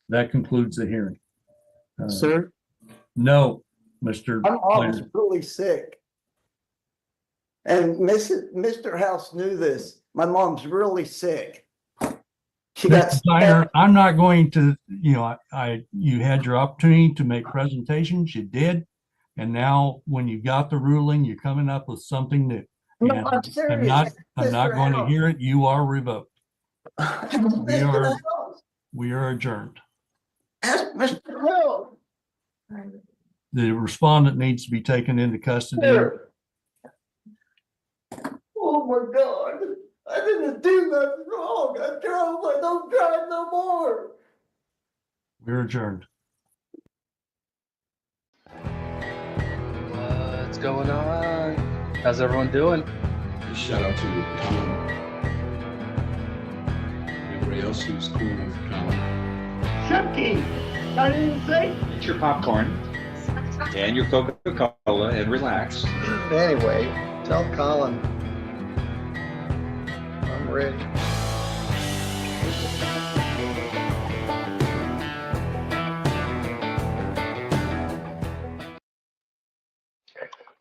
That concludes the hearing. Sir, No, Mr. my mom's Whiner. really sick. And Mr. House knew this. My mom's really sick. She got Mr. Whiner, I'm not going to, you had your opportunity to make presentations, you did. And now when you got the ruling, you're coming up with something new. No, And I'm serious. I'm not going to hear it. You are revoked. Mr. House, We are adjourned. ask Mr. House. The respondent needs to be taken into custody. Sir. Oh my God. I didn't do nothing wrong. I drove. I don't drive no more. We're adjourned. What's going on? How's everyone doing? Shout out to Colin. Everybody else who's cool with Colin. Chucky, I didn't say. Get your popcorn and your Coca-Cola and relax. Anyway, tell Colin I'm ready.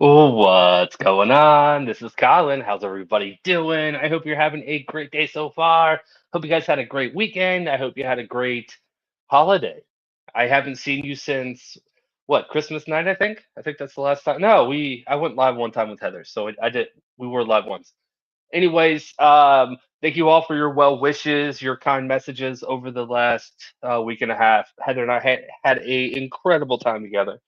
Oh, what's going on? This is Colin. How's everybody doing? I hope you're having a great day so far. Hope you guys had a great weekend. I hope you had a great holiday. I haven't seen you since what, Christmas night, I think? I think that's the last time. No, I went live one time with Heather, so we were live once. Anyways, thank you all for your well wishes, your kind messages over the last week and a half. Heather and I had a incredible time together,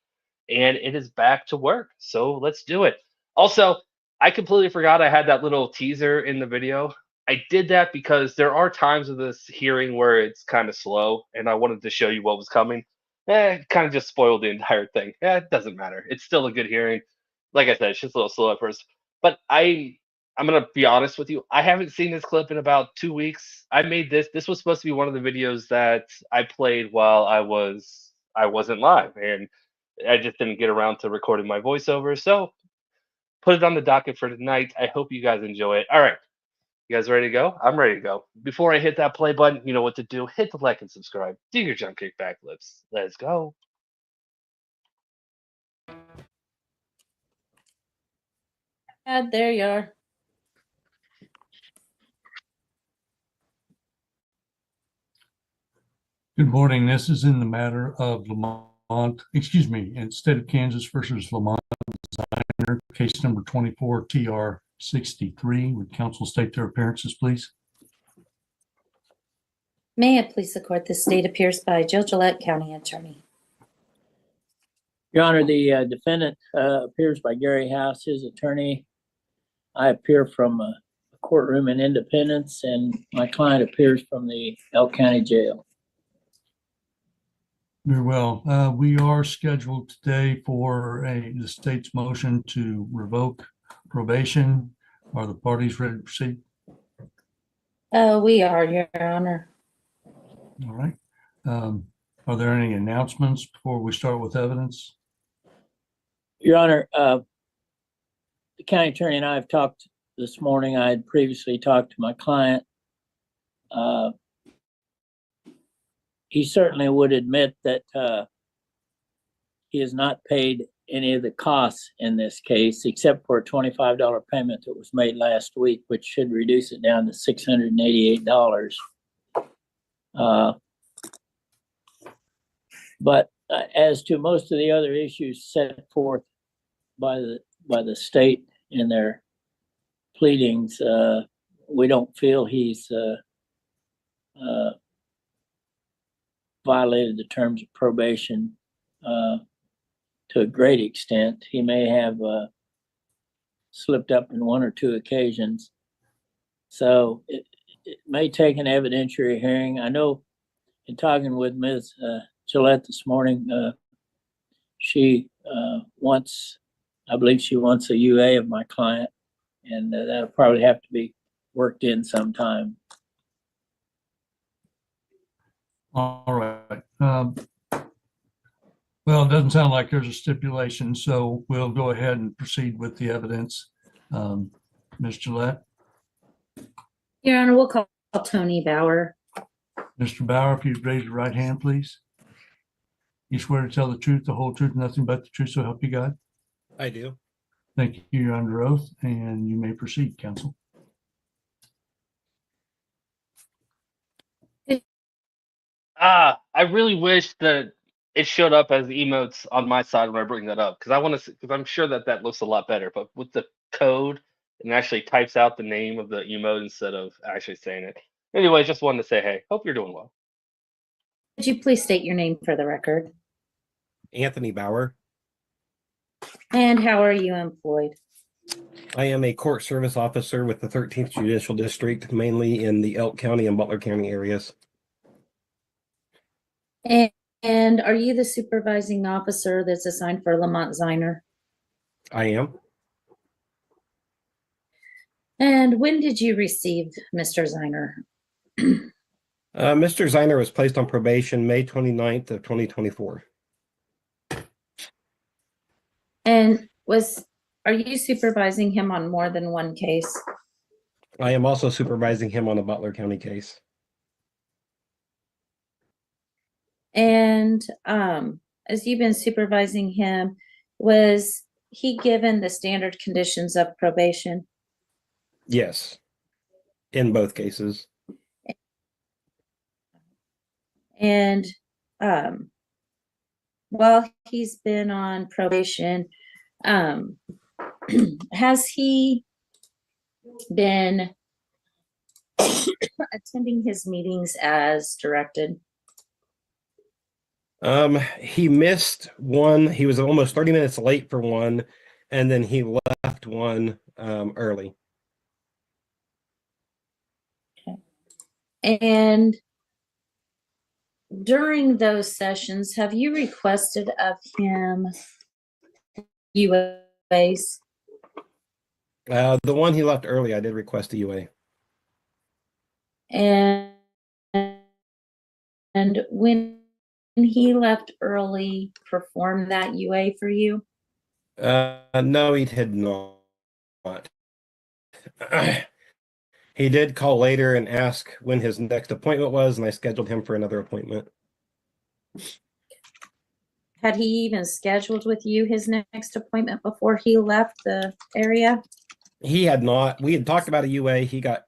and it is back to work. So let's do it. Also, I completely forgot I had that little teaser in the video. I did that because there are times of this hearing where it's kind of slow, and I wanted to show you what was coming. Kind of just spoiled the entire thing. It doesn't matter. It's still a good hearing. Like I said, it's just a little slow at first. But I'm gonna be honest with you. I haven't seen this clip in about 2 weeks. I made this. This was supposed to be one of the videos that I played while I wasn't live, and I just didn't get around to recording my voiceover. So put it on the docket for tonight. I hope you guys enjoy it. All right. You guys ready to go? I'm ready to go. Before I hit that play button, you know what to do. Hit the like and subscribe. Do your jump kick backflips. Let's go. And there you are. Good morning. This is in the matter of in state of Kansas versus Lamont Designer, case number 24 TR 63. Would counsel state their appearances, please? May it please the court, this state appears by Jill Gillette, County Attorney. Your Honor, the defendant appears by Gary House, his attorney. I appear from a courtroom in Independence, and my client appears from the Elk County Jail. Very well. We are scheduled today for the state's motion to revoke probation. Are the parties ready to proceed? We are, Your Honor. All right. Are there any announcements before we start with evidence? Your Honor, the county attorney and I have talked this morning. I had previously talked to my client. He certainly would admit that he has not paid any of the costs in this case, except for a $25 payment that was made last week, which should reduce it down to $688. But as to most of the other issues set forth by the state in their pleadings, we don't feel he's violated the terms of probation to a great extent. He may have slipped up in one or two occasions. So it may take an evidentiary hearing. I know in talking with Ms. Gillette this morning, I believe she wants a UA of my client, and that'll probably have to be worked in sometime. All right. Well, it doesn't sound like there's a stipulation, so we'll go ahead and proceed with the evidence. Ms. Gillette? Your Honor, we'll call Tony Bauer. Mr. Bauer, if you'd raise your right hand, please. You swear to tell the truth, the whole truth, nothing but the truth, so help you God? I do. Thank you. You're under oath, and you may proceed, counsel. I really wish that it showed up as emotes on my side when I bring that up because I want to, because I'm sure that that looks a lot better. But with the code, it actually types out the name of the emote instead of actually saying it. Anyway, just wanted to say, hey, hope you're doing well. Could you please state your name for the record? Anthony Bauer. And how are you employed? I am a court service officer with the 13th Judicial District, mainly in the Elk County and Butler County areas. And are you the supervising officer that's assigned for Lamont Ziner? I am. And when did you receive Mr. Ziner? Mr. Ziner was placed on probation May 29th of 2024. And are you supervising him on more than one case? I am also supervising him on a Butler County case. And as you've been supervising him, was he given the standard conditions of probation? Yes, in both cases. And while he's been on probation, has he been attending his meetings as directed? He missed one. He was almost 30 minutes late for one, and then he left one early. And during those sessions, have you requested of him UAs? The one he left early, I did request a UA. And when he left early, perform that UA for you? No, he did not. He did call later and ask when his next appointment was, and I scheduled him for another appointment. Had he even scheduled with you his next appointment before he left the area? He had not. We had talked about a UA. He got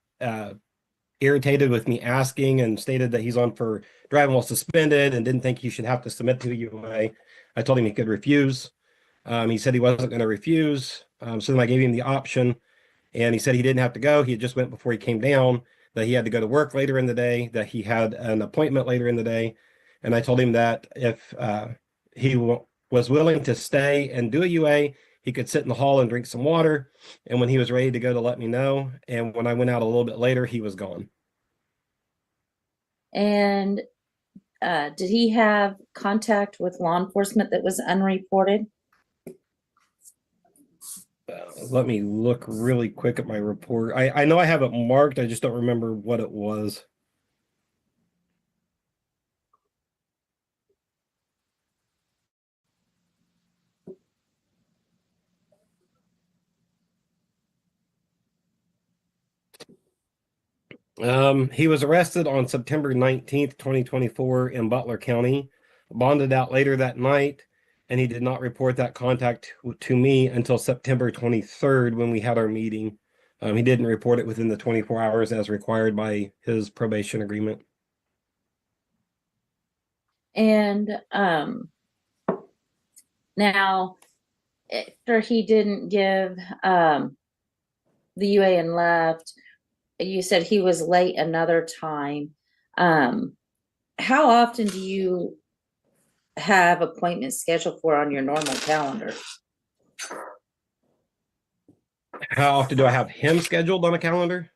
irritated with me asking and stated that he's on for driving while suspended and didn't think he should have to submit to a UA. I told him he could refuse. He said he wasn't going to refuse. So then I gave him the option, and he said he didn't have to go. He just went before he came down, that he had to go to work later in the day, that he had an appointment later in the day. And I told him that if he was willing to stay and do a UA, he could sit in the hall and drink some water. And when he was ready to go, to let me know. And when I went out a little bit later, he was gone. And did he have contact with law enforcement that was unreported? Let me look really quick at my report. I know I have it marked. I just don't remember what it was. He was arrested on September 19th, 2024 in Butler County, bonded out later that night, and he did not report that contact to me until September 23rd when we had our meeting. He didn't report it within the 24 hours as required by his probation agreement. And now, after he didn't give the UA and left, you said he was late another time. How often do you have appointments scheduled for on your normal calendar? How often do I have him scheduled on a calendar?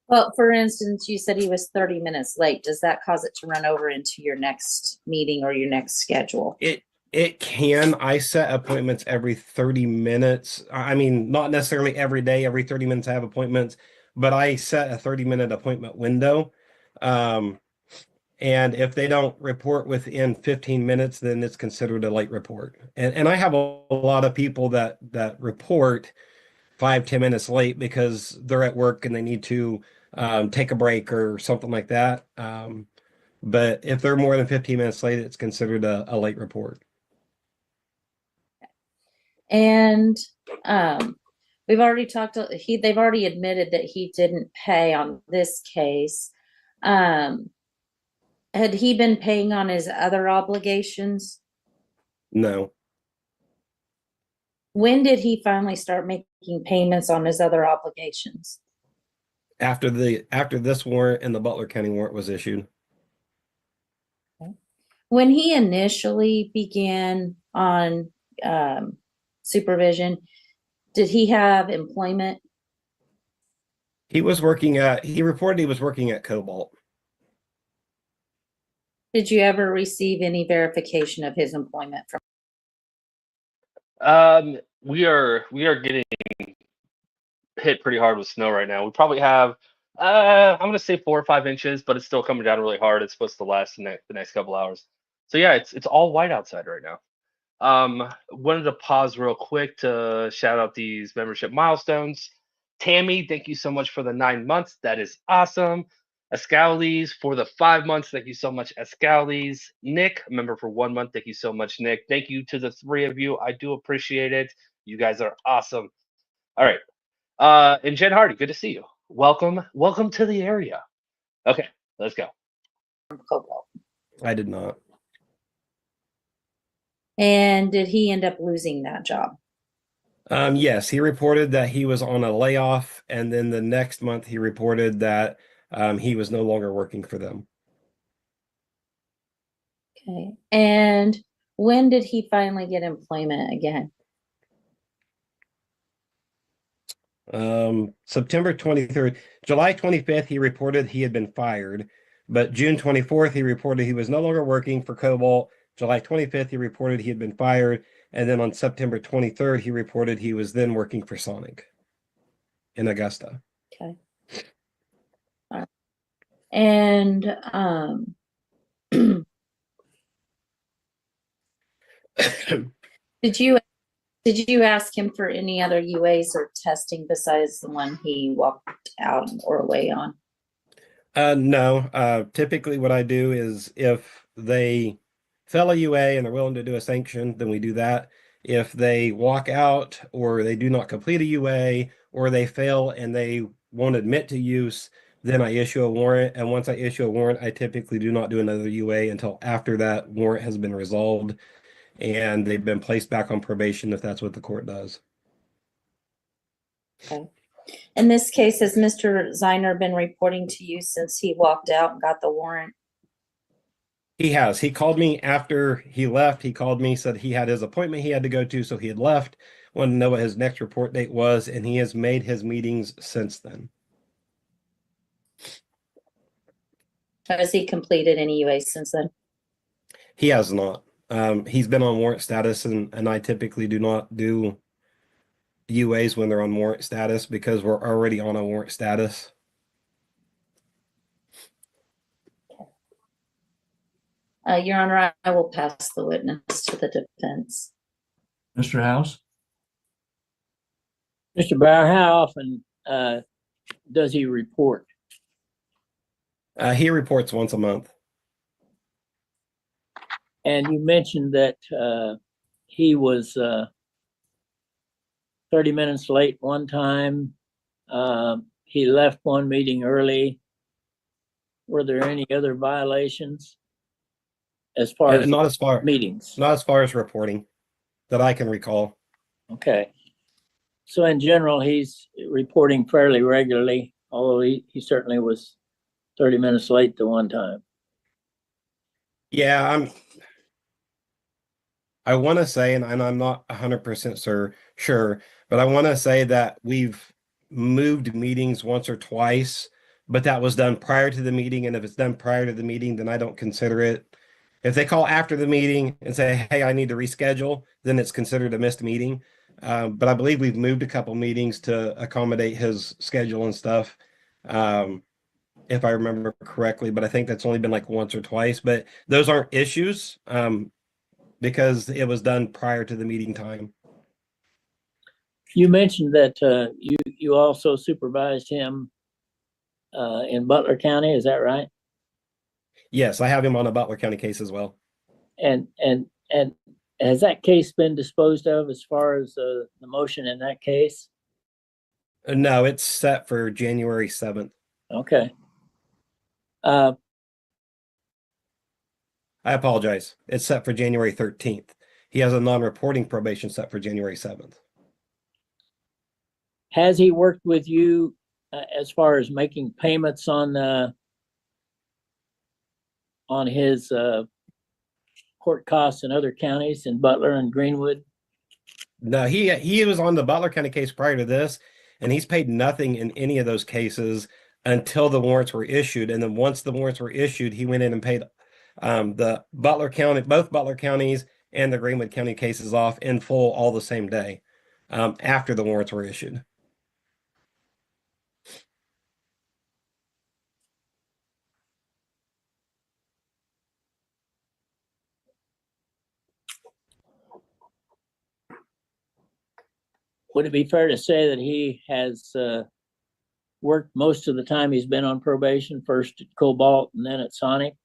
Well, for instance, you said he was 30 minutes late. Does that cause it to run over into your next meeting or your next schedule? It can. I set appointments every 30 minutes. I mean, not necessarily every day, every 30 minutes I have appointments, but I set a 30-minute appointment window. And if they don't report within 15 minutes, then it's considered a late report. And I have a lot of people that report 5-10 minutes late because they're at work and they need to take a break or something like that. But if they're more than 15 minutes late, it's considered a late report. And we've already talked, they've already admitted that he didn't pay on this case. Had he been paying on his other obligations? No. When did he finally start making payments on his other obligations? After this warrant and the Butler County warrant was issued. When he initially began on supervision, did he have employment? He reported he was working at Cobalt. Did you ever receive any verification of his employment from? We are getting hit pretty hard with snow right now. We probably have I'm gonna say 4 or 5 inches, but it's still coming down really hard. It's supposed to last the next couple hours. So yeah, it's all white outside right now. Wanted to pause real quick to shout out these membership milestones. Tammy, thank you so much for the 9 months. That is awesome. Ascales for the 5 months. Thank you so much, Ascales. Nick, a member for 1 month. Thank you so much, Nick. Thank you to the 3 of you. I do appreciate it. You guys are awesome. All right. And Jen Hardy, good to see you. Welcome to the area. Okay, let's go. Cobalt? I did not. And did he end up losing that job? Yes, he reported that he was on a layoff, and then the next month he reported that he was no longer working for them. Okay. And when did he finally get employment again? September 23rd. July 25th, he reported he had been fired, but June 24th, he reported he was no longer working for Cobalt. July 25th, he reported he had been fired. And then on September 23rd, he reported he was then working for Sonic in Augusta. Okay. All right. And did you ask him for any other UAs or testing besides the one he walked out or away on? No. Typically what I do is if they fail a UA and they're willing to do a sanction, then we do that. If they walk out or they do not complete a UA or they fail and they won't admit to use, then I issue a warrant. And once I issue a warrant, I typically do not do another UA until after that warrant has been resolved and they've been placed back on probation if that's what the court does. Okay. In this case, has Mr. Ziner been reporting to you since he walked out and got the warrant? He has. He called me after he left. He called me, said he had his appointment he had to go to, so he had left, wanted to know what his next report date was, and he has made his meetings since then. Has he completed any UAs since then? He has not. He's been on warrant status, and I typically do not do UAs when they're on warrant status because we're already on a warrant status. Your Honor, I will pass the witness to the defense. Mr. House? Mr. Bauer, how often does he report? He reports once a month. And you mentioned that he was 30 minutes late one time. He left one meeting early. Were there any other violations as far as not as far meetings? Not as far as reporting that I can recall. Okay. So in general, he's reporting fairly regularly, although he certainly was 30 minutes late the one time. Yeah, I want to say, and I'm not 100% sure, but I want to say that we've moved meetings once or twice, but that was done prior to the meeting. And if it's done prior to the meeting, then I don't consider it. If they call after the meeting and say, hey, I need to reschedule, then it's considered a missed meeting. But I believe we've moved a couple meetings to accommodate his schedule and stuff, if I remember correctly. But I think that's only been like once or twice. But those aren't issues because it was done prior to the meeting time. You mentioned that you also supervised him in Butler County, is that right? Yes, I have him on a Butler County case as well. And has that case been disposed of as far as the motion in that case? No, it's set for January 7th. Okay. I apologize. It's set for January 13th. He has a non-reporting probation set for January 7th. Has he worked with you as far as making payments on his court costs in other counties in Butler and Greenwood? No, he was on the Butler County case prior to this, and he's paid nothing in any of those cases until the warrants were issued. And then once the warrants were issued, he went in and paid the Butler County, both Butler counties and the Greenwood County cases off in full all the same day after the warrants were issued. Would it be fair to say that he has worked most of the time he's been on probation, first at Cobalt and then at Sonic?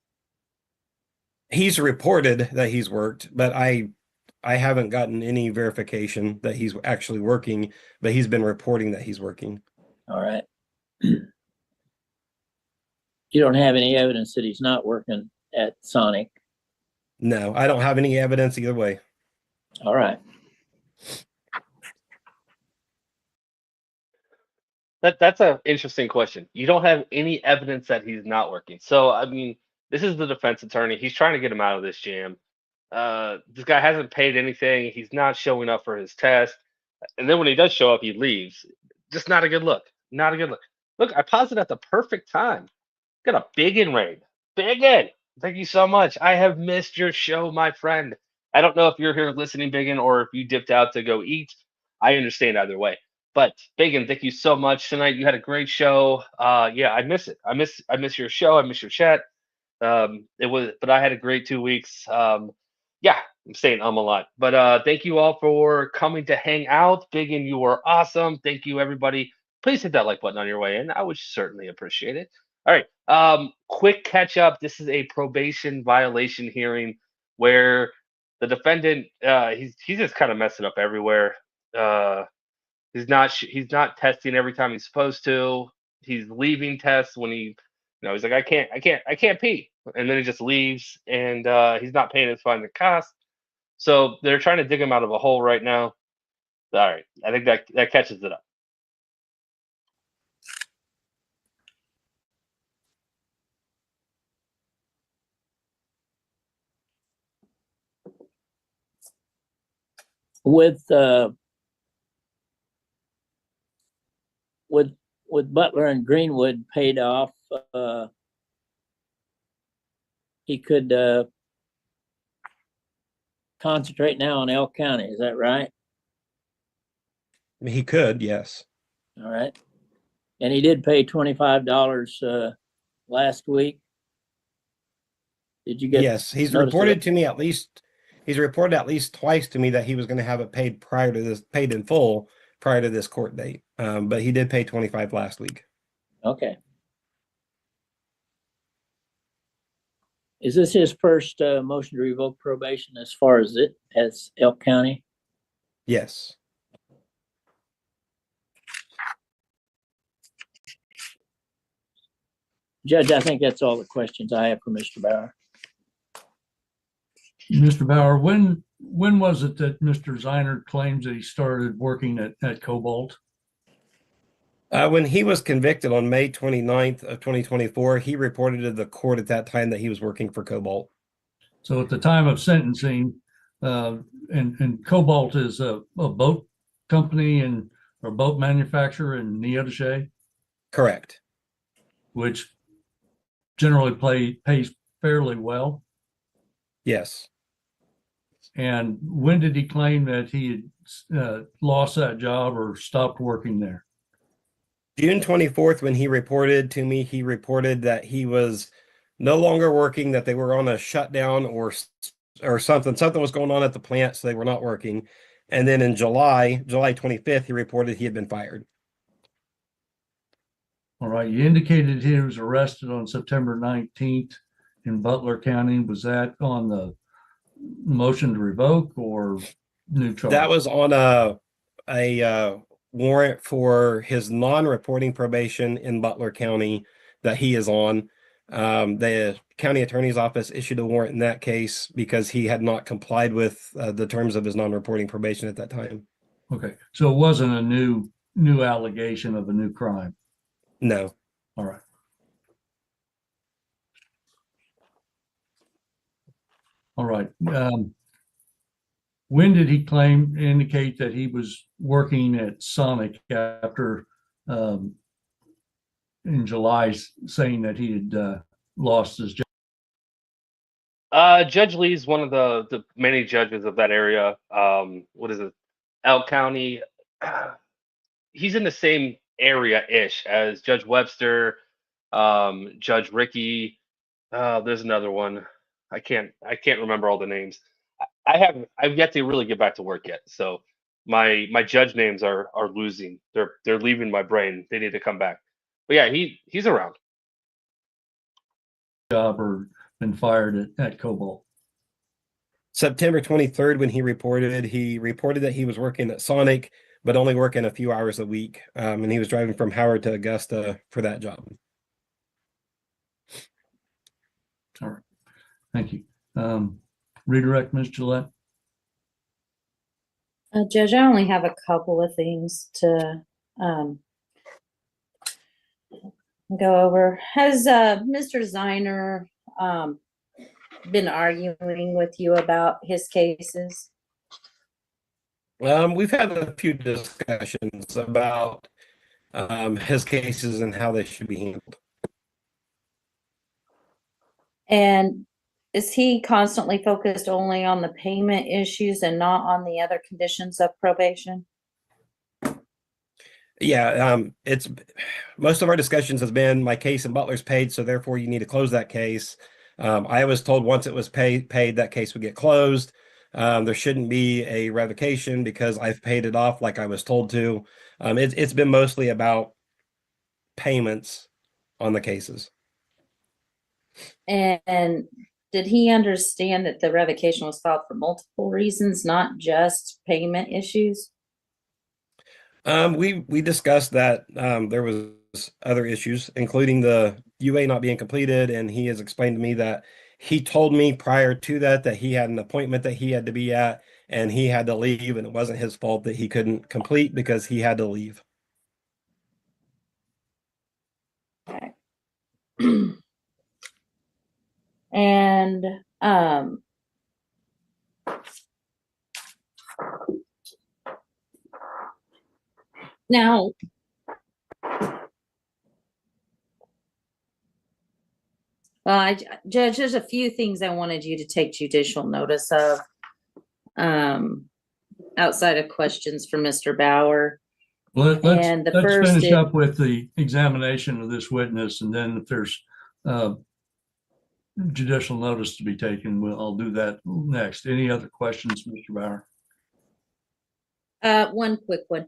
He's reported that he's worked, but I haven't gotten any verification that he's actually working, but he's been reporting that he's working. All right. You don't have any evidence that he's not working at Sonic? No, I don't have any evidence either way. All right. That's an interesting question. You don't have any evidence that he's not working. So, I mean, this is the defense attorney. He's trying to get him out of this jam. This guy hasn't paid anything. He's not showing up for his test. And then when he does show up, he leaves. Just not a good look. Not a good look. Look, I paused it at the perfect time. Got a Biggin raid. Biggin! Thank you so much. I have missed your show, my friend. I don't know if you're here listening, Biggin, or if you dipped out to go eat. I understand either way. But Biggin, thank you so much tonight. You had a great show. Yeah, I miss it. I miss your show. I miss your chat. But I had a great 2 weeks. Yeah, I'm saying a lot. But thank you all for coming to hang out. Biggin, you were awesome. Thank you, everybody. Please hit that like button on your way in. I would certainly appreciate it. All right. Quick catch up. This is a probation violation hearing where the defendant he's just kind of messing up everywhere. He's not testing every time he's supposed to. He's leaving tests when he's like, I can't pee. And then he just leaves and he's not paying his fine and cost. So they're trying to dig him out of a hole right now. All right. I think that catches it up. With Butler and Greenwood paid off, he could concentrate now on Elk County. Is that right? He could, yes. All right. And he did pay $25 last week. Did you get? Yes, he's notice reported of to me at least. He's reported at least twice to me that he was going to have it paid paid in full prior to this court date. But he did pay 25 last week. Okay. Is this his first motion to revoke probation as far as Elk County? Yes. Judge, I think that's all the questions I have for Mr. Bauer. Mr. Bauer, when was it that Mr. Ziner claims that he started working at Cobalt? When he was convicted on May 29th of 2024, he reported to the court at that time that he was working for Cobalt. So at the time of sentencing, and Cobalt is a boat company or boat manufacturer in Neodesha, Correct. which generally pays fairly well. Yes. And when did he claim that he had lost that job or stopped working there? June 24th, when he reported to me, he reported that he was no longer working, that they were on a shutdown or something. Something was going on at the plant, so they were not working. And then in July 25th, he reported he had been fired. All right, you indicated he was arrested on September 19th in Butler County. Was that on the motion to revoke or new charge? That was on a warrant for his non-reporting probation in Butler County that he is on. The county attorney's office issued a warrant in that case because he had not complied with the terms of his non-reporting probation at that time. Okay, so it wasn't a new allegation of a new crime. No. All right. All right. When did he indicate that he was working at Sonic after in July, saying that he had lost his job? Judge Lee's one of the many judges of that area. What is it? Elk County. He's in the same area-ish as Judge Webster, Judge Ricky. There's another one. I can't remember all the names. I've yet to really get back to work yet. So my judge names are losing. They're leaving my brain. They need to come back. But yeah, he's around. Job or been fired at Cobalt? September 23rd, when he reported that he was working at Sonic, but only working a few hours a week. And he was driving from Howard to Augusta for that job. All right. Thank you. Redirect, Ms. Gillette. Judge, I only have a couple of things to go over. Has Mr. Ziner been arguing with you about his cases? We've had a few discussions about his cases and how they should be handled. And is he constantly focused only on the payment issues and not on the other conditions of probation? Yeah, it's most of our discussions has been my case in Butler's paid, so therefore you need to close that case. I was told once it was paid, that case would get closed. There shouldn't be a revocation because I've paid it off like I was told to. It's been mostly about payments on the cases. And did he understand that the revocation was filed for multiple reasons, not just payment issues? We discussed that there was other issues, including the UA not being completed, and he has explained to me that he told me prior to that he had an appointment that he had to be at and he had to leave, and it wasn't his fault that he couldn't complete because he had to leave. Okay. And now, Judge, there's a few things I wanted you to take judicial notice of outside of questions for Mr. Bauer. Let's first finish up with the examination of this witness, and then if there's judicial notice to be taken, I'll do that next. Any other questions, Mr. Bauer? One quick one.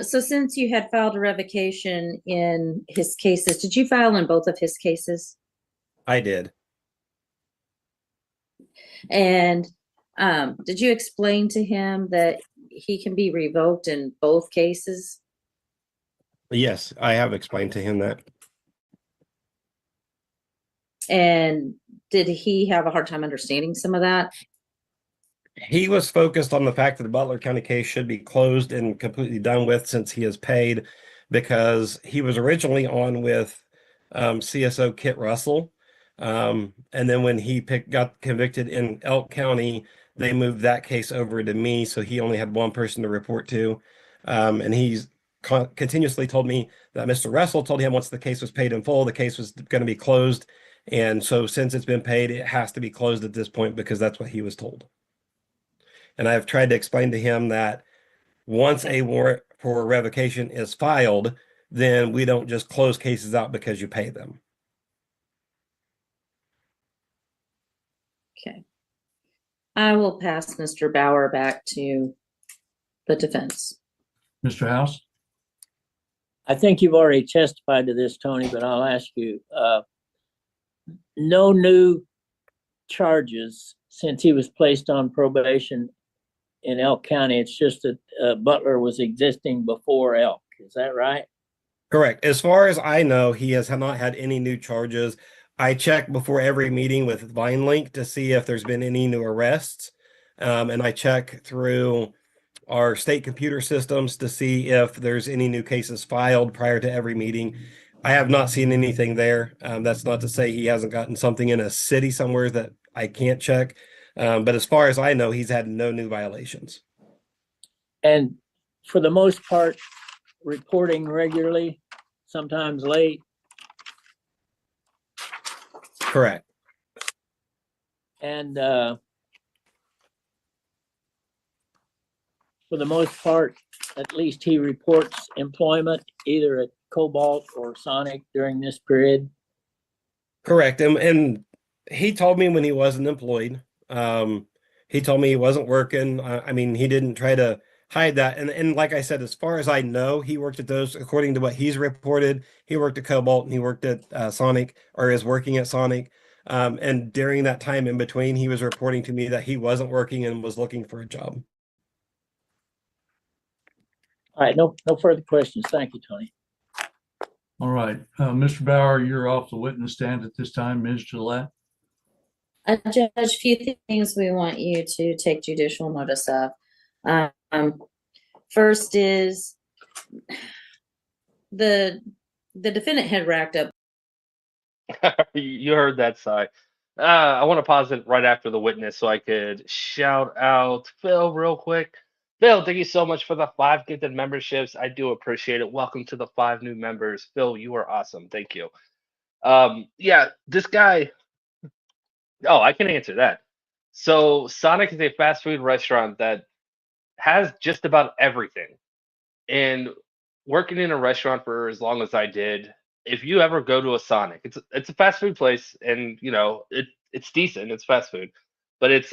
So since you had filed a revocation in his cases, did you file in both of his cases? I did. And did you explain to him that he can be revoked in both cases? Yes, I have explained to him that. And did he have a hard time understanding some of that? He was focused on the fact that the Butler County case should be closed and completely done with since he is paid, because he was originally on with CSO Kit Russell. And then when he got convicted in Elk County, they moved that case over to me. So he only had one person to report to. And he's continuously told me that Mr. Russell told him once the case was paid in full, the case was going to be closed. And so since it's been paid, it has to be closed at this point because that's what he was told. And I've tried to explain to him that once a warrant for revocation is filed, then we don't just close cases out because you pay them. Okay. I will pass Mr. Bauer back to the defense. Mr. House? I think you've already testified to this, Tony, but I'll ask you, no new charges since he was placed on probation in Elk County. It's just that Butler was existing before Elk. Is that right? Correct. As far as I know, he has not had any new charges. I check before every meeting with VineLink to see if there's been any new arrests. And I check through our state computer systems to see if there's any new cases filed prior to every meeting. I have not seen anything there. That's not to say he hasn't gotten something in a city somewhere that I can't check. But as far as I know, he's had no new violations. And for the most part, reporting regularly, sometimes late. Correct. And for the most part, at least he reports employment either at Cobalt or Sonic during this period. Correct. And he told me when he wasn't employed. He told me he wasn't working. I mean, he didn't try to hide that. And like I said, as far as I know, he worked at those, according to what he's reported, he worked at Cobalt and he worked at Sonic, or is working at Sonic. And during that time in between, he was reporting to me that he wasn't working and was looking for a job. All right, no further questions. Thank you, Tony. All right, Mr. Bauer, you're off the witness stand at this time. Ms. Gillette. Judge, a few things we want you to take judicial notice of. First is the defendant had racked up. You heard that sigh. I want to pause it right after the witness so I could shout out Phil real quick. Phil, thank you so much for the 5 gifted memberships. I do appreciate it. Welcome to the 5 new members. Phil, you are awesome. Thank you. Yeah, this guy. Oh, I can answer that. So Sonic is a fast food restaurant that has just about everything. And working in a restaurant for as long as I did, if you ever go to a Sonic, it's a fast food place, and you know it's decent. It's fast food, but it's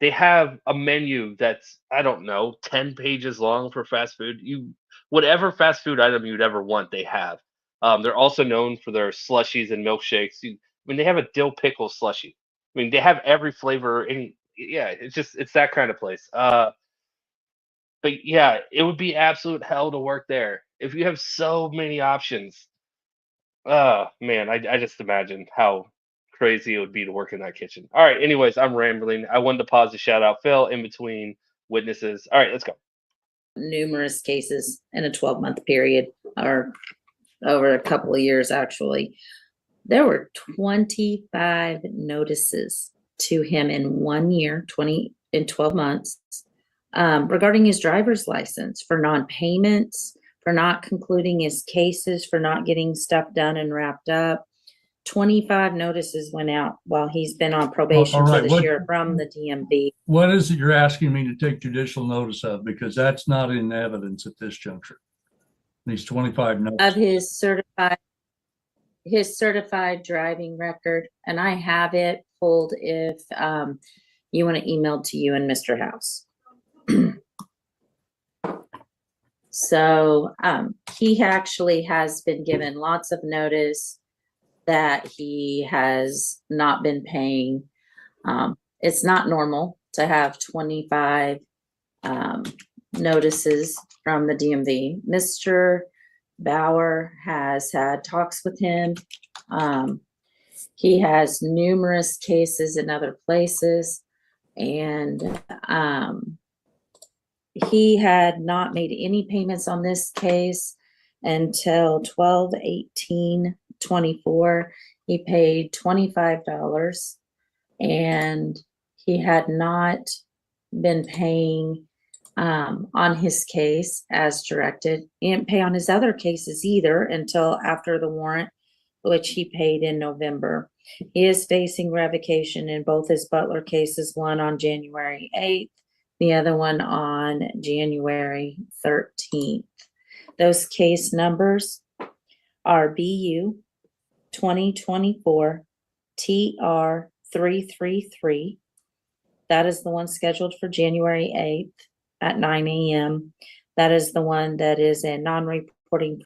they have a menu that's, I don't know, 10 pages long for fast food. You whatever fast food item you'd ever want, they have. They're also known for their slushies and milkshakes. I mean, they have a dill pickle slushie. I mean, they have every flavor. And yeah, it's that kind of place. But yeah, it would be absolute hell to work there if you have so many options. Man, I just imagine how crazy it would be to work in that kitchen. All right, anyways, I'm rambling. I wanted to pause to shout out Phil in between witnesses. All right, let's go. Numerous cases in a 12-month period, or over a couple of years, actually. There were 25 notices to him in 1 year, 12 months, regarding his driver's license for non-payments, for not concluding his cases, for not getting stuff done and wrapped up. 25 notices went out while he's been on probation All right, for this year from the DMV. What is it you're asking me to take judicial notice of? Because that's not in evidence at this juncture. These 25 notes. Of his certified driving record, and I have it pulled if you want to email to you and Mr. House. So he actually has been given lots of notice that he has not been paying. It's not normal to have 25 notices from the DMV. Mr. Bauer has had talks with him. He has numerous cases in other places, and he had not made any payments on this case until 12/18/24. He paid $25, and he had not been paying on his case as directed. He didn't pay on his other cases either until after the warrant, which he paid in November. He is facing revocation in both his Butler cases, one on January 8th, the other one on January 13th. Those case numbers are BU 2024 TR 333. That is the one scheduled for January 8th at 9 a.m. That is the one that is in non-reporting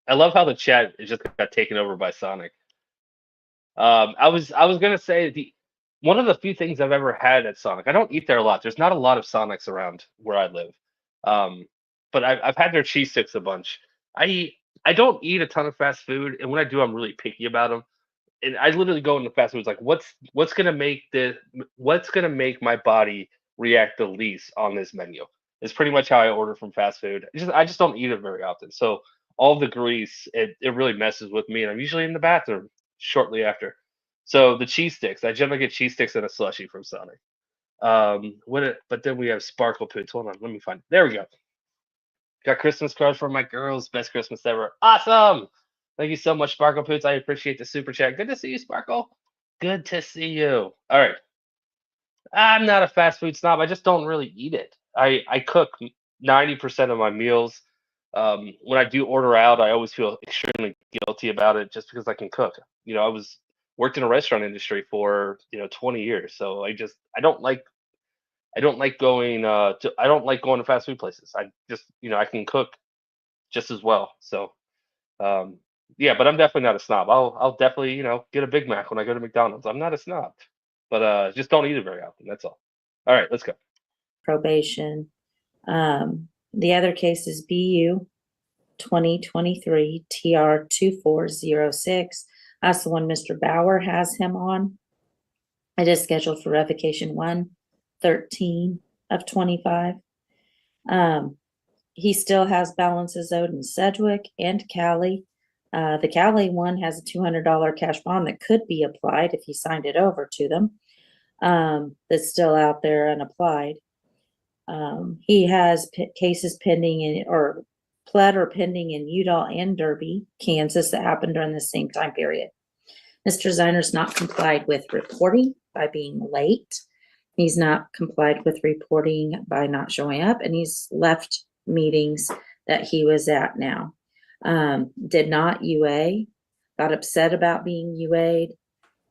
I love how the chat just got taken over by Sonic. I was gonna say one of the few things I've ever had at Sonic. I don't eat there a lot. There's not a lot of Sonics around where I live. But I've had their cheese sticks a bunch. I don't eat a ton of fast food, and when I do, I'm really picky about them. And I literally go into fast food like, what's gonna make my body react the least on this menu? It's pretty much how I order from fast food. I just don't eat it very often. So all the grease, it really messes with me, and I'm usually in the bathroom shortly after. So the cheese sticks, I generally get cheese sticks and a slushie from Sonic. But then we have sparkle poots. Hold on, let me find it. There we go. Got Christmas cards for my girls. Best Christmas ever. Awesome. Thank you so much, Sparkle Poots. I appreciate the super chat. Good to see you, Sparkle. Good to see you. All right. I'm not a fast food snob. I just don't really eat it. I cook 90% of my meals. When I do order out, I always feel extremely guilty about it just because I can cook. I worked in a restaurant industry for 20 years, so I don't like going to fast food places. I just I can cook just as well. So yeah, but I'm definitely not a snob. I'll definitely get a Big Mac when I go to McDonald's. I'm not a snob, but just don't eat it very often. That's all. All right, let's go. Probation. The other case is BU 2023 TR 2406. That's the one Mr. Bauer has him on. It is scheduled for revocation 1/13 of 25. He still has balances owed in Sedgwick and Cali. The Cali one has a $200 cash bond that could be applied if he signed it over to them. That's still out there unapplied. He has cases pending or pending in Udall and Derby, Kansas, that happened during the same time period. Mr. Zeiner's not complied with reporting by being late. He's not complied with reporting by not showing up, and he's left meetings that he was at now. Did not UA, got upset about being UA'd,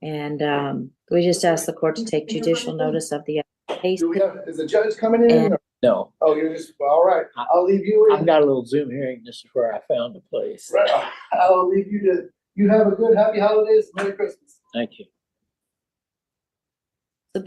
and we just asked the court to take judicial notice of the case. Is the judge coming in? And- No, Oh, you're just, all right. I'll leave you in. I've got a little Zoom hearing. This is where I found the place. Right. I'll leave you have a good, happy holidays. Merry Christmas. Thank you. So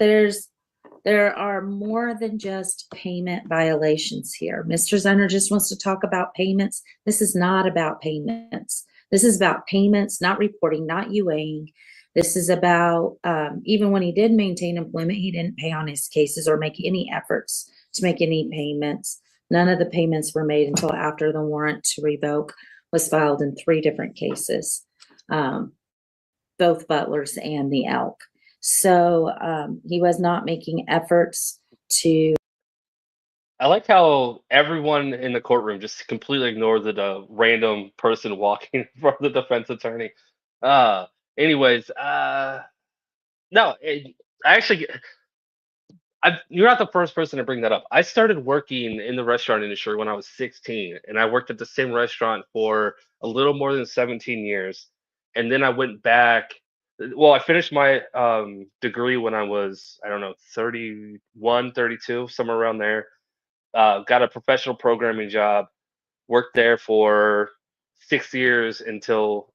there are more than just payment violations here. Mr. Zeiner just wants to talk about payments. This is not about payments. This is about payments, not reporting, not UAing. This is about, even when he did maintain employment, he didn't pay on his cases or make any efforts to make any payments. None of the payments were made until after the warrant to revoke was filed in 3 different cases, both Butlers and the Elk. So he was not making efforts to. I like how everyone in the courtroom just completely ignored the random person walking in front of the defense attorney. Anyways, no, you're not the first person to bring that up. I started working in the restaurant industry when I was 16, and I worked at the same restaurant for a little more than 17 years. And then I went back. Well, I finished my degree when I was, 31, 32, somewhere around there. Got a professional programming job, worked there for 6 years until,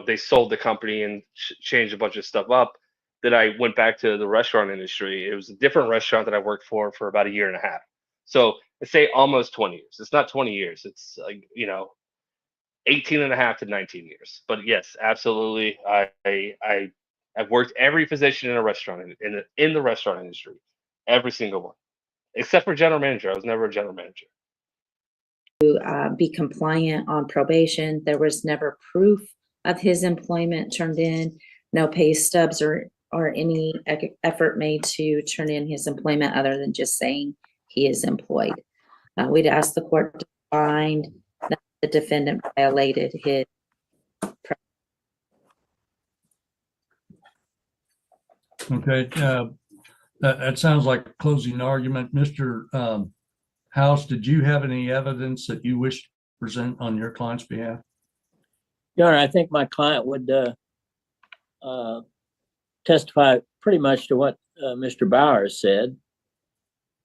they sold the company and changed a bunch of stuff up. Then I went back to the restaurant industry. It was a different restaurant that I worked for about a year and a half. So I say almost 20 years. It's not 20 years. It's 18 and a half to 19 years. But yes, absolutely. I've worked every position in a restaurant in the restaurant industry, every single one, except for general manager. I was never a general manager. Be compliant on probation. There was never proof of his employment turned in, no pay stubs or any effort made to turn in his employment other than just saying he is employed. We'd ask the court to find that the defendant violated his. Okay, that sounds like a closing argument. Mr. House, did you have any evidence that you wish to present on your client's behalf? Your Honor, I think my client would testify pretty much to what Mr. Bowers said.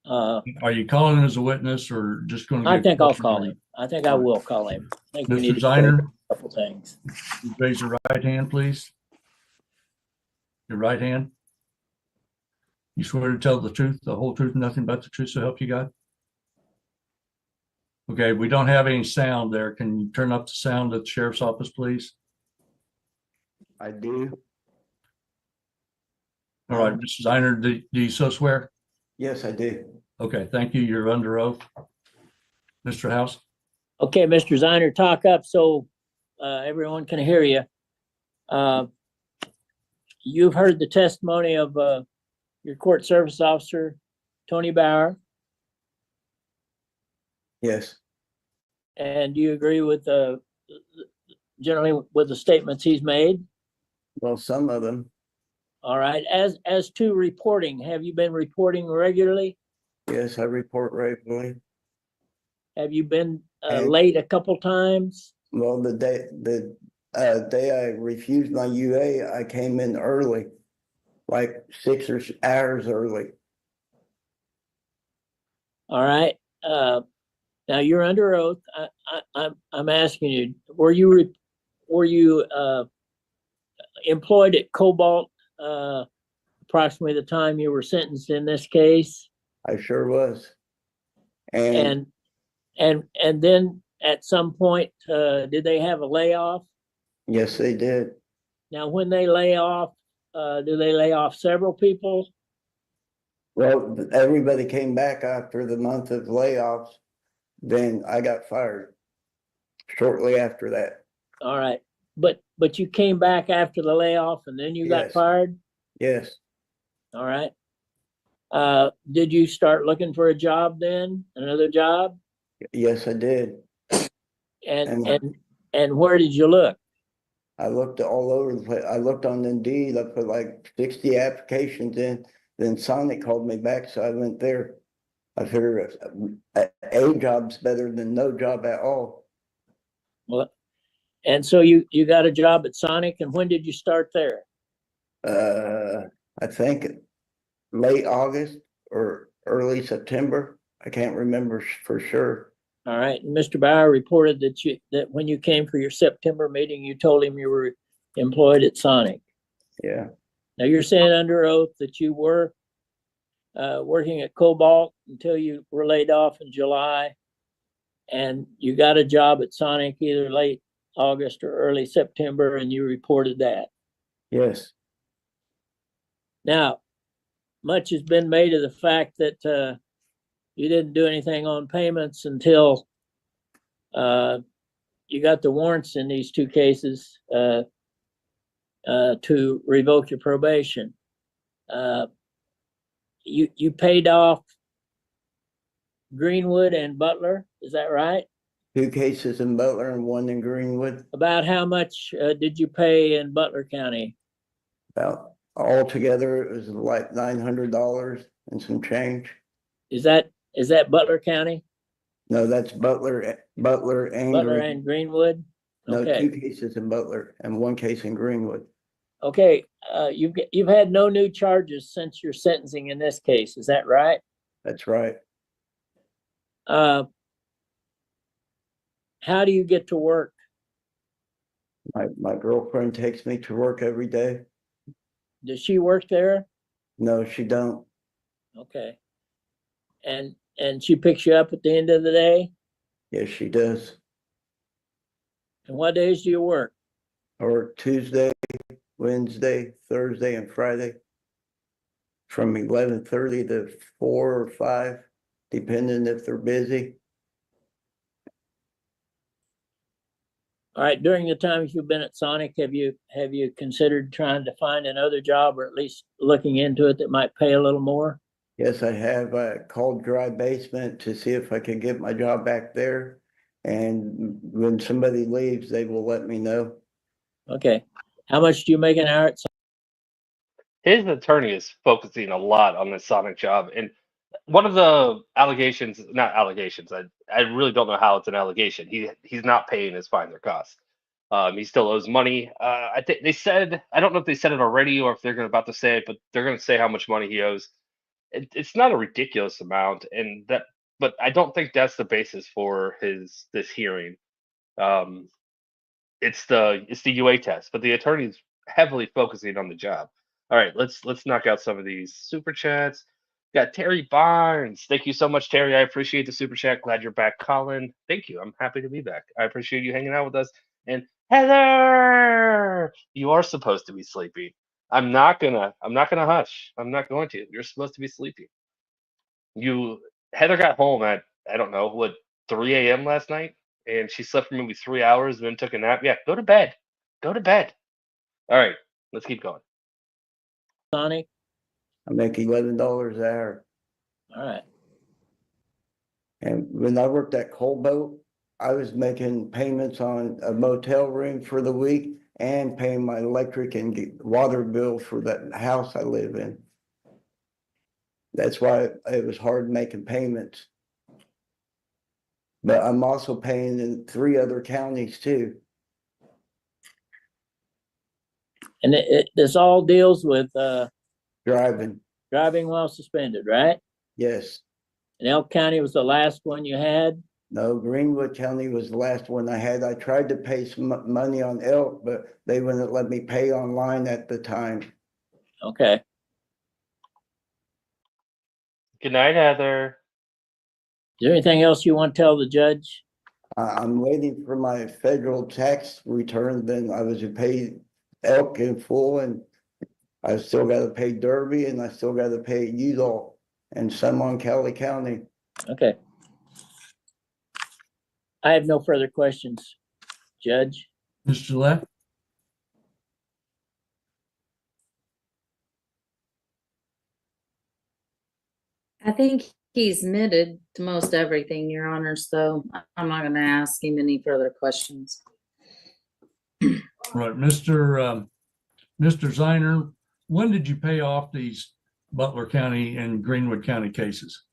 Are you calling him as a witness or just going to? I think I'll call him. I think I will call him. I think we Mr. need to Zeiner, couple things. Raise your right hand, please. Your right hand. You swear to tell the truth, the whole truth, and nothing but the truth, so help you God? Okay, we don't have any sound there. Can you turn up the sound at the sheriff's office, please? I do. All right, Mrs. Einer, do you so swear? Yes, I do. Okay, thank you. You're under oath. Mr. House? Okay, Mr. Ziner, talk up so everyone can hear you. You've heard the testimony of your court service officer, Tony Bauer, Yes, and do you agree with generally with the statements he's made? well, some of them. All right, as to reporting, have you been reporting regularly? Yes, I report regularly. Have you been And- late a couple times? Well, the day I refused my UA, I came in early, like 6 hours early. All right, now you're under oath. I'm asking you, were you employed at Cobalt approximately the time you were sentenced in this case? I sure was. And And then at some point, did they have a layoff? yes, they did. Now, when they lay off, do they lay off several people? Well, everybody came back after the month of layoffs. Then I got fired shortly after that. All right, but you came back after the layoff and then you got Yes. fired? Yes, All right. Did you start looking for a job then, another job? yes, I did. And where did you look? I looked all over the place. I looked on Indeed. I put like 60 applications in. Then Sonic called me back, so I went there. I figured a job's better than no job at all. Well, and so you got a job at Sonic, and when did you start there? I think late August or early September. I can't remember for sure. All right, and Mr. Bauer reported that when you came for your September meeting, you told him you were employed at Sonic. Yeah, Now you're saying under oath that you were working at Cobalt until you were laid off in July, and you got a job at Sonic either late August or early September, and you reported that. yes, Now, much has been made of the fact that you didn't do anything on payments until you got the warrants in these two cases to revoke your probation. You paid off Greenwood and Butler, is that right? 2 cases in Butler and 1 in Greenwood. About how much did you pay in Butler County? About altogether, it was like $900 and some change. Is that Butler County? No, that's Butler and Butler and Greenwood? No, Okay. 2 cases in Butler and 1 case in Greenwood. Okay, you've had no new charges since your sentencing in this case, is that right? That's right. How do you get to work? My girlfriend takes me to work every day. Does she work there? No, she don't. Okay. And she picks you up at the end of the day? Yes, she does. And what days do you work? Or Tuesday, Wednesday, Thursday, and Friday. From 11:30 to 4 or 5, depending if they're busy. All right, during the time you've been at Sonic, have you considered trying to find another job, or at least looking into it that might pay a little more? Yes, I have. I called Dry Basement to see if I could get my job back there. And when somebody leaves, they will let me know. Okay. How much do you make an hour at Sonic? His attorney is focusing a lot on this Sonic job, and one of the allegations, not allegations, I really don't know how it's an allegation. He's not paying his fines or costs. He still owes money. I think they said, I don't know if they said it already or if they're about to say it, but they're going to say how much money he owes. It's not a ridiculous amount, but I don't think that's the basis for this hearing. it's the UA test, but the attorney's heavily focusing on the job. All right, let's knock out some of these super chats. Got Terry Barnes. Thank you so much, Terry. I appreciate the super chat. Glad you're back, Colin. Thank you. I'm happy to be back. I appreciate you hanging out with us. And Heather, you are supposed to be sleepy. I'm not gonna hush. I'm not going to. You're supposed to be sleepy. Heather got home at, I don't know, what, 3 a.m. last night, and she slept for maybe 3 hours, and then took a nap. Yeah, go to bed. Go to bed. All right, let's keep going. Sonic, I make $11 an hour. all right. And when I worked at Coal Boat, I was making payments on a motel room for the week and paying my electric and water bill for that house I live in. That's why it was hard making payments. But I'm also paying in 3 other counties too. And this all deals with Driving, driving while suspended, right? yes. And Elk County was the last one you had? No, Greenwood County was the last one I had. I tried to pay some money on Elk, but they wouldn't let me pay online at the time. Okay. Good night, Heather. Is there anything else you want to tell the judge? I'm waiting for my federal tax return. Then I was to pay Elk in full, and I still got to pay Derby, and I still got to pay Udall and some on Cali County. Okay. I have no further questions, Judge. Mr. Gillette? I think he's admitted to most everything, Your Honor, so I'm not gonna ask him any further questions. Right, Mr. Ziner, when did you pay off these Butler County and Greenwood County cases?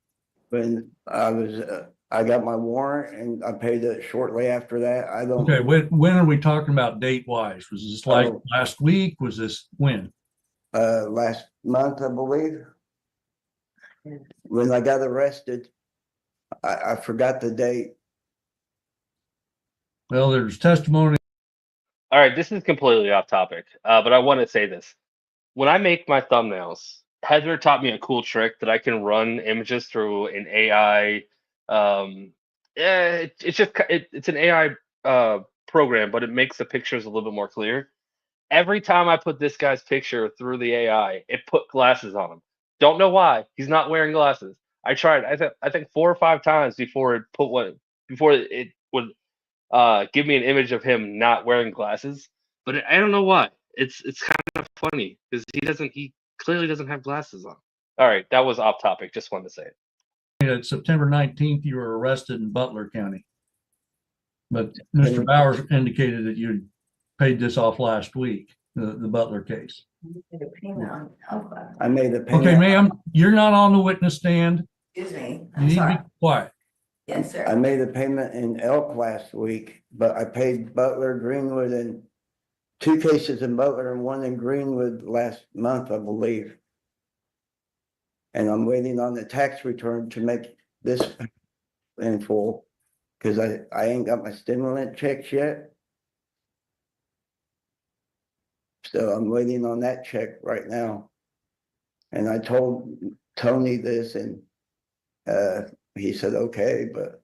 When I got my warrant and I paid it shortly after that. I don't. Okay, when are we talking about date wise? Was this like last week? Was this when? Last month, I believe. When I got arrested, I forgot the date. Well, there's testimony. All right, this is completely off topic, but I want to say this. When I make my thumbnails, Heather taught me a cool trick that I can run images through an AI. It's an AI program, but it makes the pictures a little bit more clear. Every time I put this guy's picture through the AI, it put glasses on him. Don't know why. He's not wearing glasses. I tried. I think 4 or 5 times before it would give me an image of him not wearing glasses. But I don't know why. It's kind of funny because he clearly doesn't have glasses on. All right, that was off topic. Just wanted to say it. September 19th, you were arrested in Butler County. But Mr. Bowers indicated that you paid this off last week, the Butler case. I made a payment. Okay, ma'am, you're not on the witness stand. Excuse me. You I'm need to sorry. be quiet. Yes, sir. I made a payment in Elk last week, but I paid Butler, Greenwood, and 2 cases in Butler and 1 in Greenwood last month, I believe. And I'm waiting on the tax return to make this in full, because I ain't got my stimulant checks yet. So I'm waiting on that check right now. And I told Tony this, and he said, okay, but.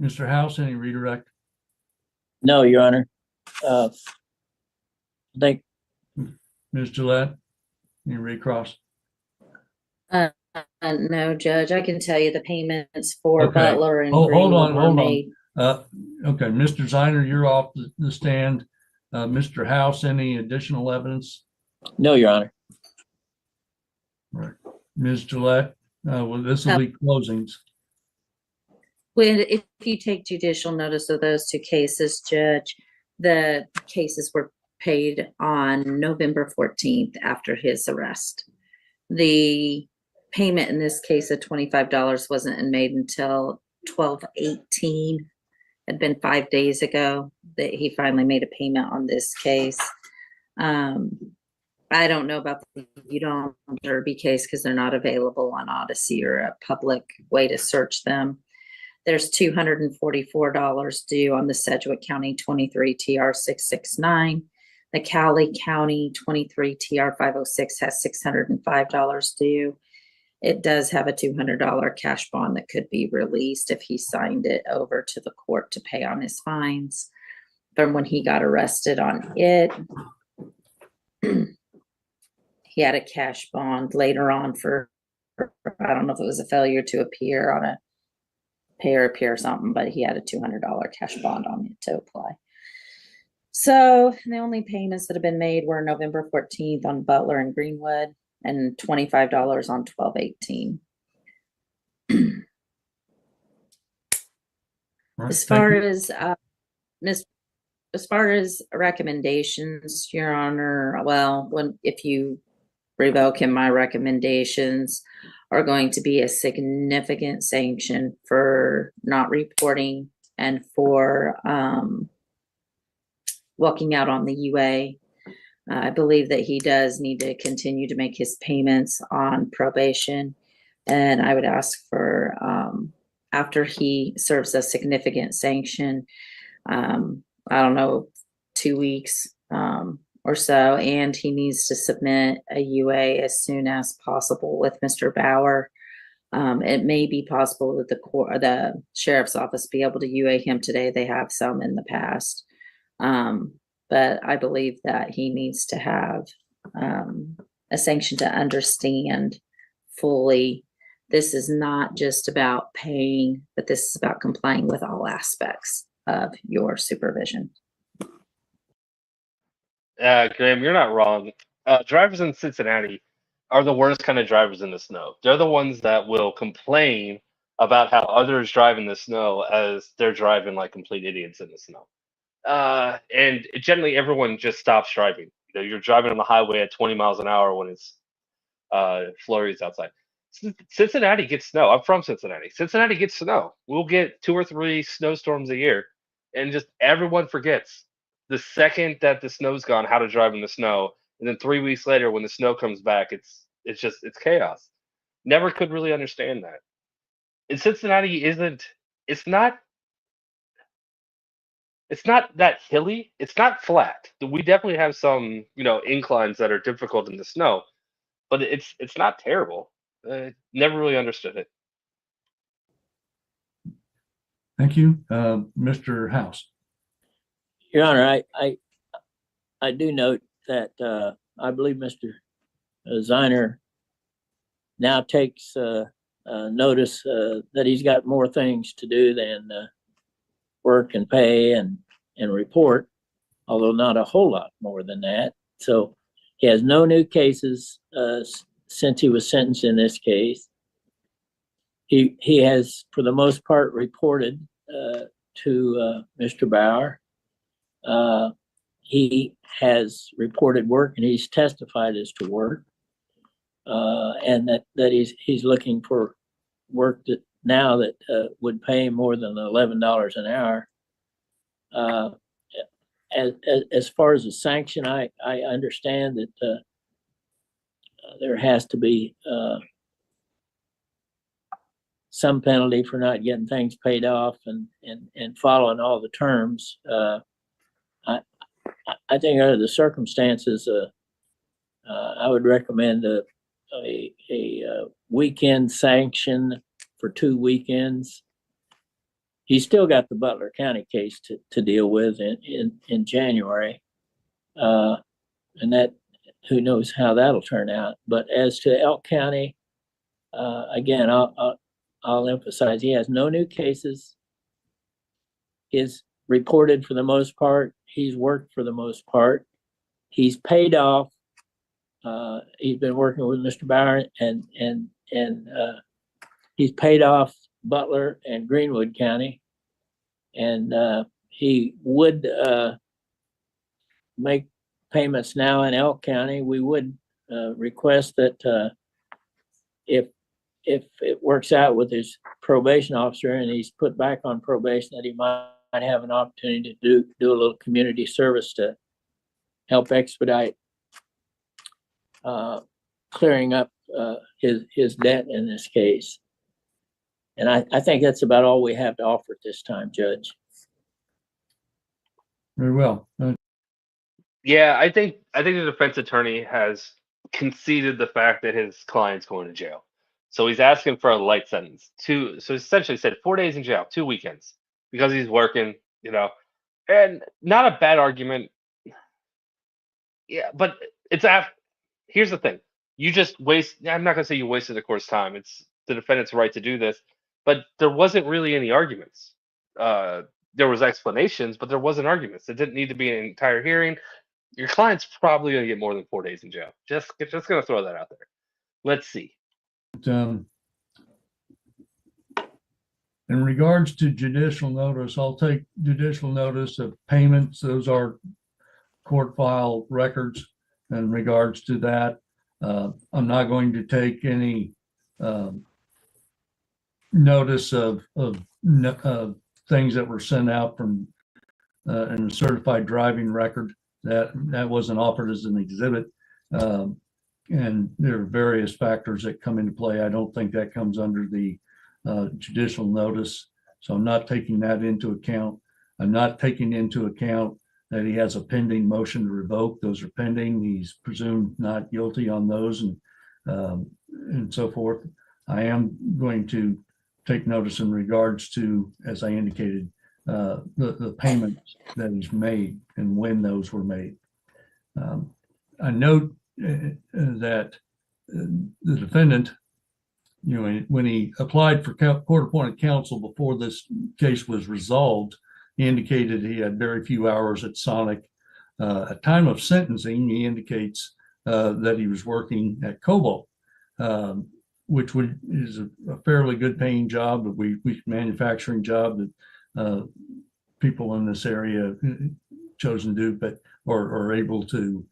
Mr. House, any redirect? No, Your Honor. I think Ms. Gillette, any recross? No, Judge, I can tell you the payments for Okay. Butler and Hold Greenwood on, were hold on. made. Okay, Mr. Ziner, you're off the stand. Mr. House, any additional evidence? no, Your Honor. Right. Ms. Gillette, well, this will be closings. If you take judicial notice of those 2 cases, Judge, the cases were paid on November 14th after his arrest. The payment in this case of $25 wasn't made until 12/18. Had been 5 days ago that he finally made a payment on this case. I don't know about the Udon Derby case because they're not available on Odyssey or a public way to search them. There's $244 due on the Sedgwick County 23 TR 669. The Cowley County 23 TR 506 has $605 due. It does have a $200 cash bond that could be released if he signed it over to the court to pay on his fines from when he got arrested on it. He had a cash bond later on for, I don't know if it was a failure to appear on a pay or appear or something, but he had a $200 cash bond on it to apply. So the only payments that have been made were November 14th on Butler and Greenwood and $25 on 12/18. Right, As thank far you. as as far as recommendations, Your Honor, well, if you revoke him, my recommendations are going to be a significant sanction for not reporting and for walking out on the UA. I believe that he does need to continue to make his payments on probation. And I would ask for, after he serves a significant sanction, I don't know, 2 weeks or so, and he needs to submit a UA as soon as possible with Mr. Bauer. It may be possible that the sheriff's office be able to UA him today. They have some in the past. But I believe that he needs to have a sanction to understand fully this is not just about paying, but this is about complying with all aspects of your supervision. Graham, you're not wrong. Drivers in Cincinnati are the worst kind of drivers in the snow. They're the ones that will complain about how others drive in the snow as they're driving like complete idiots in the snow. And generally, everyone just stops driving. You know, you're driving on the highway at 20 miles an hour when it's flurries outside. Cincinnati gets snow. I'm from Cincinnati. Cincinnati gets snow. We'll get 2 or 3 snowstorms a year, and just everyone forgets the second that the snow's gone how to drive in the snow, and then 3 weeks later when the snow comes back, it's chaos. Never could really understand that. And Cincinnati isn't. It's not. It's not that hilly. It's not flat. We definitely have some, inclines that are difficult in the snow, but it's not terrible. Never really understood it. Thank you. Mr. House. Your Honor, I do note that I believe Mr. Ziner now takes notice that he's got more things to do than work and pay and report, although not a whole lot more than that. So he has no new cases since he was sentenced in this case. He has, for the most part, reported to Mr. Bauer. He has reported work and he's testified as to work, and that he's looking for work that now that would pay more than $11 an hour. As far as the sanction, I understand that there has to be some penalty for not getting things paid off and following all the terms. I think under the circumstances, I would recommend a weekend sanction for 2 weekends. He's still got the Butler County case to deal with in January, and that, who knows how that'll turn out. But as to Elk County, again, I'll emphasize he has no new cases. He's reported for the most part. He's worked for the most part. He's paid off. He's been working with Mr. Bauer and he's paid off Butler and Greenwood County, and he would make payments now in Elk County. We would request that if it works out with his probation officer and he's put back on probation, that he might have an opportunity to do a little community service to help expedite clearing up his debt in this case. And I think that's about all we have to offer at this time, Judge. Very well. Yeah, I think the defense attorney has conceded the fact that his client's going to jail. So he's asking for a light sentence. So essentially said 4 days in jail, 2 weekends, because he's working, and not a bad argument. Yeah, but here's the thing. You just I'm not gonna say you wasted the court's time. It's the defendant's right to do this, but there wasn't really any arguments. There was explanations, but there wasn't arguments. It didn't need to be an entire hearing. Your client's probably gonna get more than 4 days in jail. Just gonna throw that out there. Let's see. In regards to judicial notice, I'll take judicial notice of payments. Those are court file records in regards to that. I'm not going to take any notice of things that were sent out from in a certified driving record. That wasn't offered as an exhibit. And there are various factors that come into play. I don't think that comes under the judicial notice. So I'm not taking that into account. I'm not taking into account that he has a pending motion to revoke. Those are pending. He's presumed not guilty on those and so forth. I am going to take notice in regards to, as I indicated, the payments that he's made and when those were made. I note that the defendant, when he applied for court-appointed counsel before this case was resolved, he indicated he had very few hours at Sonic. At time of sentencing, he indicates that he was working at Cobalt, which is a fairly good paying job, but we manufacturing job that people in this area chosen to do, but or are able to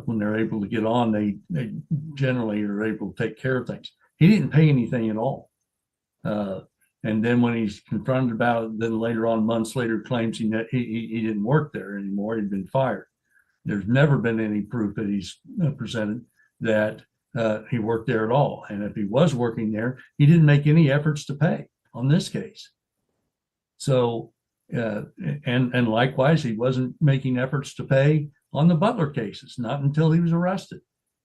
when they're able to get on, they generally are able to take care of things. He didn't pay anything at all. And then when he's confronted about it, then later on, months later, claims he didn't work there anymore. He'd been fired. There's never been any proof that he's presented that he worked there at all. And if he was working there, he didn't make any efforts to pay on this case. So, and likewise, he wasn't making efforts to pay on the Butler cases, not until he was arrested.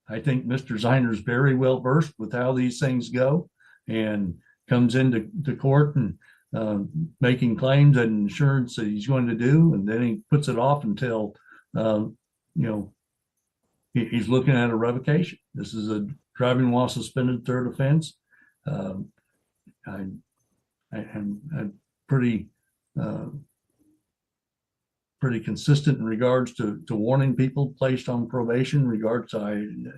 I think Mr. Ziner is very well versed with how these things go and comes into court and making claims and insurance that he's going to do, and then he puts it off until he's looking at a revocation. This is a driving while suspended third offense. I'm pretty consistent in regards to warning people placed on probation. In regards to, I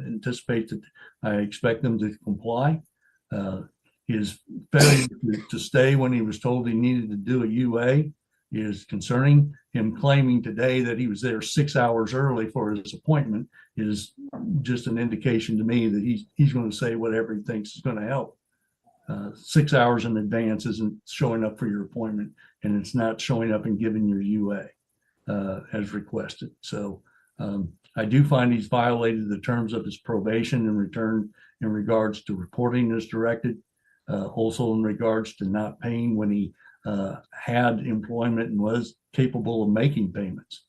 anticipate that I expect them to comply. His failure to stay when he was told he needed to do a UA is concerning. Him claiming today that he was there 6 hours early for his appointment is just an indication to me that he's going to say whatever he thinks is going to help. 6 hours in advance isn't showing up for your appointment, and it's not showing up and giving your UA as requested. So I do find he's violated the terms of his probation in return in regards to reporting as directed. Also in regards to not paying when he had employment and was capable of making payments.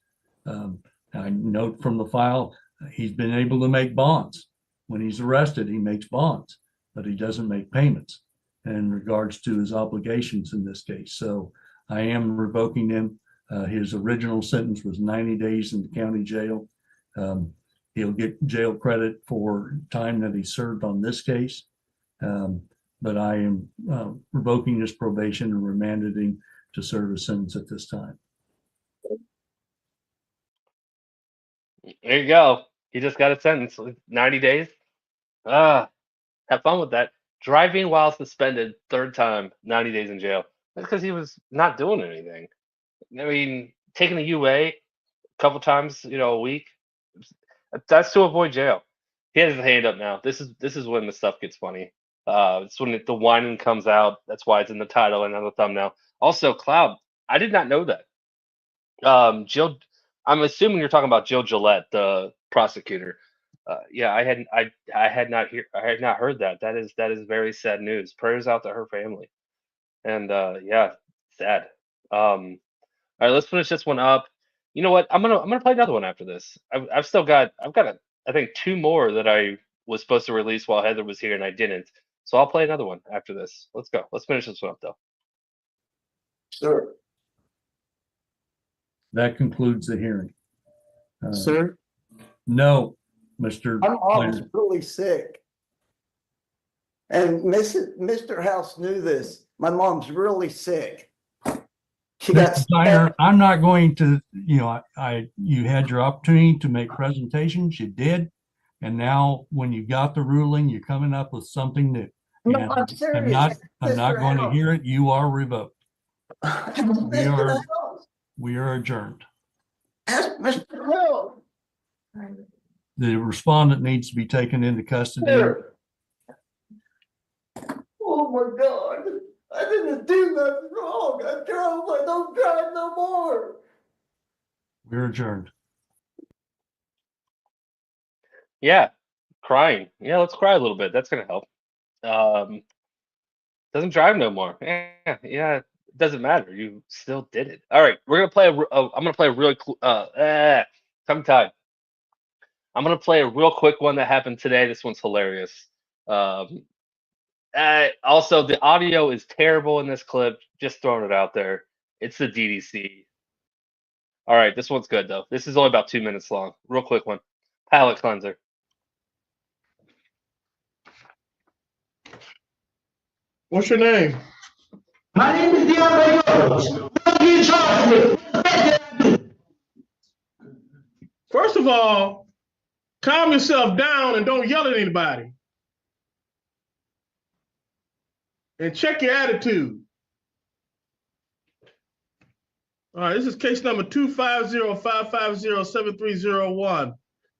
I note from the file, he's been able to make bonds. When he's arrested, he makes bonds, but he doesn't make payments in regards to his obligations in this case. So I am revoking him. His original sentence was 90 days in the county jail. He'll get jail credit for time that he served on this case. But I am revoking his probation and remanded him to serve a sentence at this time. There you go. He just got a sentence, 90 days. Have fun with that. Driving while suspended, third time, 90 days in jail. That's because he was not doing anything. I mean, taking a UA a couple times, a week. That's to avoid jail. He has his hand up now. This is when the stuff gets funny. It's when the whining comes out. That's why it's in the title and on the thumbnail. Also, Cloud, I did not know that. Jill, I'm assuming you're talking about Jill Gillette, the prosecutor. Yeah, I had not heard that. That is very sad news. Prayers out to her family. And yeah, sad. All right, let's finish this one up. You know what? I'm gonna play another one after this. I've got I think two more that I was supposed to release while Heather was here and I didn't. So I'll play another one after this. Let's go. Let's finish this one up though. Sir, That concludes the hearing. sir, No, Mr. my mom's Whiner. really sick. And Mr. House knew this. My mom's really sick. She got Mr. Whiner, I'm not going to, you had your opportunity to make presentations, you did. And now when you got the ruling, you're coming up with something new. No, And I'm serious. I'm not Mr. going to House. hear it. You are revoked. Mr. House. We are adjourned. Ask Mr. House. The respondent needs to be taken into custody. Sir. Oh my God. I didn't do nothing wrong. I drove. I don't drive no more. We're adjourned. Yeah, crying. Yeah, let's cry a little bit. That's gonna help. Doesn't drive no more. Yeah, it doesn't matter. You still did it. All right, we're gonna play. I'm gonna play a really tongue tied. I'm gonna play a real quick one that happened today. This one's hilarious. Also, the audio is terrible in this clip. Just throwing it out there. It's the DDC. All right, this one's good though. This is only about 2 minutes long. Real quick one. Palate cleanser. What's your name? My name is DeAndre. What do you charge me? First of all, calm yourself down and don't yell at anybody. And check your attitude. All right, this is case number 250-550-7301.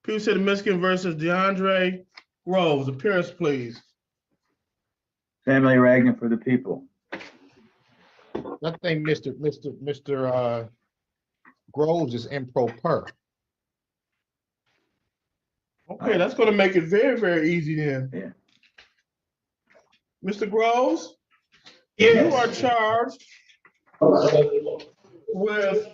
People City, Michigan versus DeAndre Groves. Appearance, please. Family Ragnar for the people. I think Mr. Groves is improper. Okay, that's going to make it very, very easy then. Yeah. Mr. Groves, Yes. you are charged with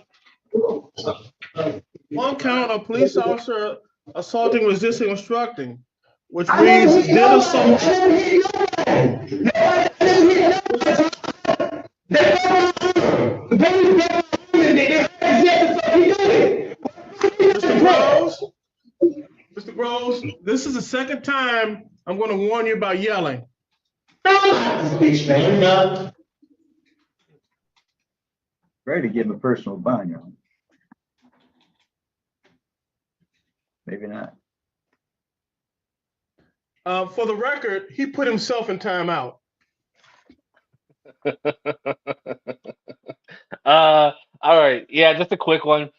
one count of police officer assaulting, resisting, obstructing, which means did assault. Mr. Groves, this is the second time I'm going to warn you about yelling. Ready to give a personal bind on. Maybe not. For the record, he put himself in timeout. All right. Yeah, just a quick one.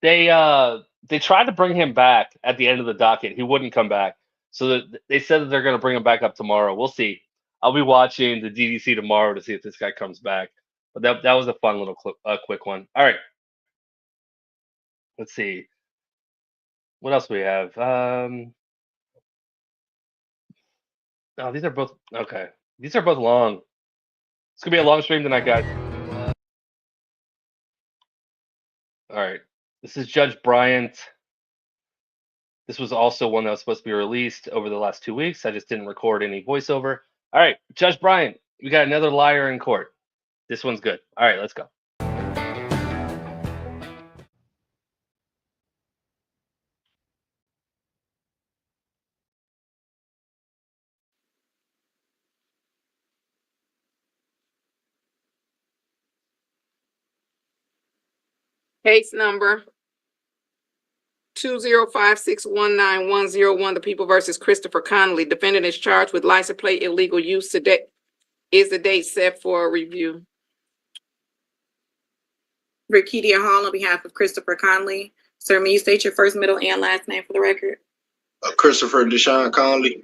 They tried to bring him back at the end of the docket. He wouldn't come back. So they said that they're going to bring him back up tomorrow. We'll see. I'll be watching the DDC tomorrow to see if this guy comes back. But that was a fun little quick one. All right. Let's see. What else do we have? Oh, these are both okay. These are both long. It's gonna be a long stream tonight, guys. All right. This is Judge Bryant. This was also one that was supposed to be released over the last 2 weeks. I just didn't record any voiceover. All right, Judge Bryant, we got another liar in court. This one's good. All right, let's go. Case number 205619101, the People versus Christopher Connolly. Defendant is charged with license plate illegal use. Today is the date set for a review. Rikidia Hall on behalf of Christopher Connolly. Sir, may you state your first, middle, and last name for the record? Christopher Deshaun Connolly.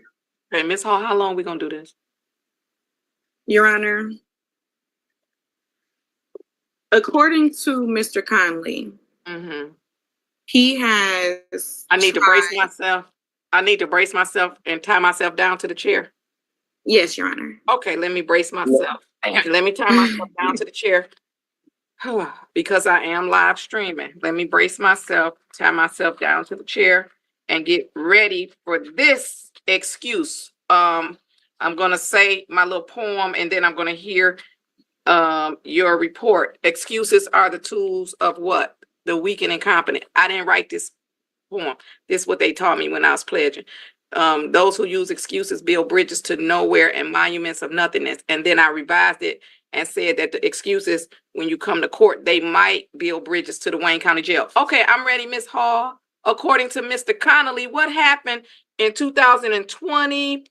Okay, Ms. Hall, how long we gonna do this? Your Honor, according to Mr. Connolly, he has. I need to brace myself. I need to brace myself and tie myself down to the chair. Yes, Your Honor. Okay, let me brace myself. Let me tie myself down to the chair. Because I am live streaming. Let me brace myself, tie myself down to the chair, and get ready for this excuse. I'm gonna say my little poem, and then I'm gonna hear your report. Excuses are the tools of what? The weak and incompetent. I didn't write this poem. This is what they taught me when I was pledging. Those who use excuses build bridges to nowhere and monuments of nothingness. And then I revised it and said that the excuses, when you come to court, they might build bridges to the Wayne County Jail. Okay, I'm ready, Ms. Hall. According to Mr. Connolly, what happened in 2020,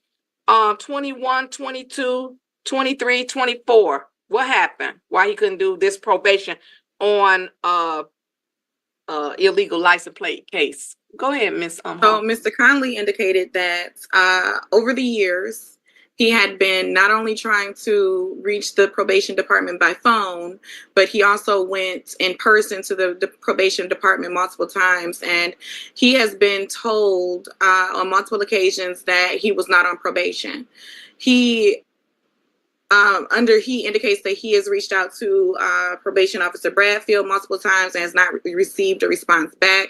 21, 22, 23, 24? What happened? Why he couldn't do this probation on illegal license plate case? Go ahead, Ms. So Mr. Conley indicated that over the years, he had been not only trying to reach the probation department by phone, but he also went in person to the probation department multiple times. And he has been told on multiple occasions that he was not on probation. He indicates that he has reached out to probation officer Bradfield multiple times and has not received a response back.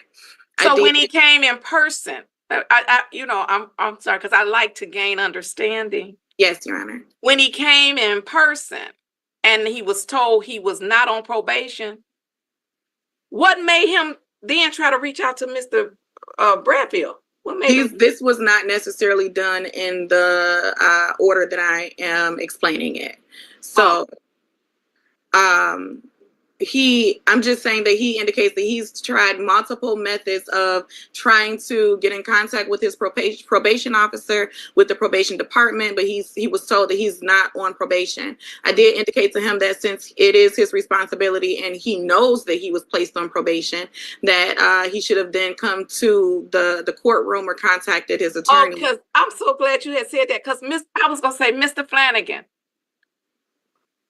So when he came in person, I'm sorry, because I like to gain understanding. Yes, Your Honor. When he came in person and he was told he was not on probation, what made him then try to reach out to Mr. Bradfield? What made him? This was not necessarily done in the order that I am explaining it. So, I'm just saying that he indicates that he's tried multiple methods of trying to get in contact with his probation officer, with the probation department, but he was told that he's not on probation. I did indicate to him that since it is his responsibility and he knows that he was placed on probation, that he should have then come to the courtroom or contacted his attorney. Because I'm so glad you had said that, because I was gonna say, Mr. Flanagan.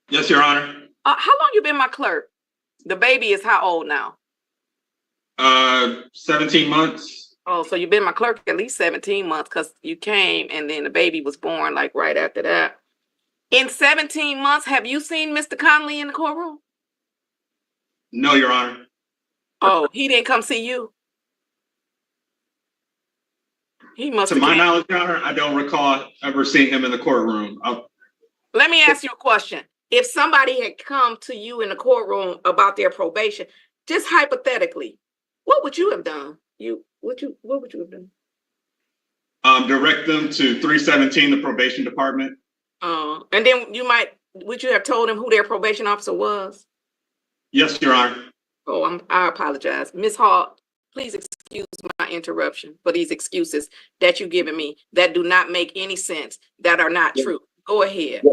Yes, Your Honor. How long you been my clerk? The baby is how old now? 17 months. Oh, so you've been my clerk at least 17 months, because you came and then the baby was born like right after that. In 17 months, have you seen Mr. Connolly in the courtroom? No, Your Honor. Oh, he didn't come see you? He must. To my knowledge, Your Honor, I don't recall ever seeing him in the courtroom. Let me ask you a question. If somebody had come to you in the courtroom about their probation, just hypothetically, what would you have done? What would you have done? Direct them to 317, the probation department. And then would you have told them who their probation officer was? Yes, Your Honor. Oh, I apologize. Ms. Hall, please excuse my interruption for these excuses that you've given me that do not make any sense, that are not true. Go ahead.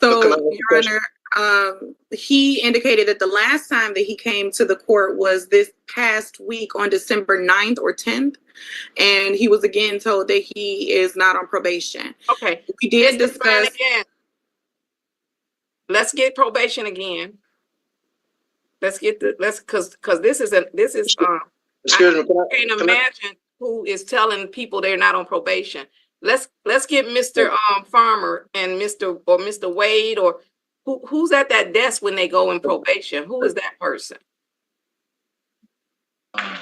So, Your Honor, he indicated that the last time that he came to the court was this past week on December 9th or 10th. And he was again told that he is not on probation. Okay. We did discuss. Let's get probation again. Because this is excuse me. I can't imagine who is telling people they're not on probation. Let's get Mr. Farmer and Mr. Wade, or who's at that desk when they go in probation. Who is that person? I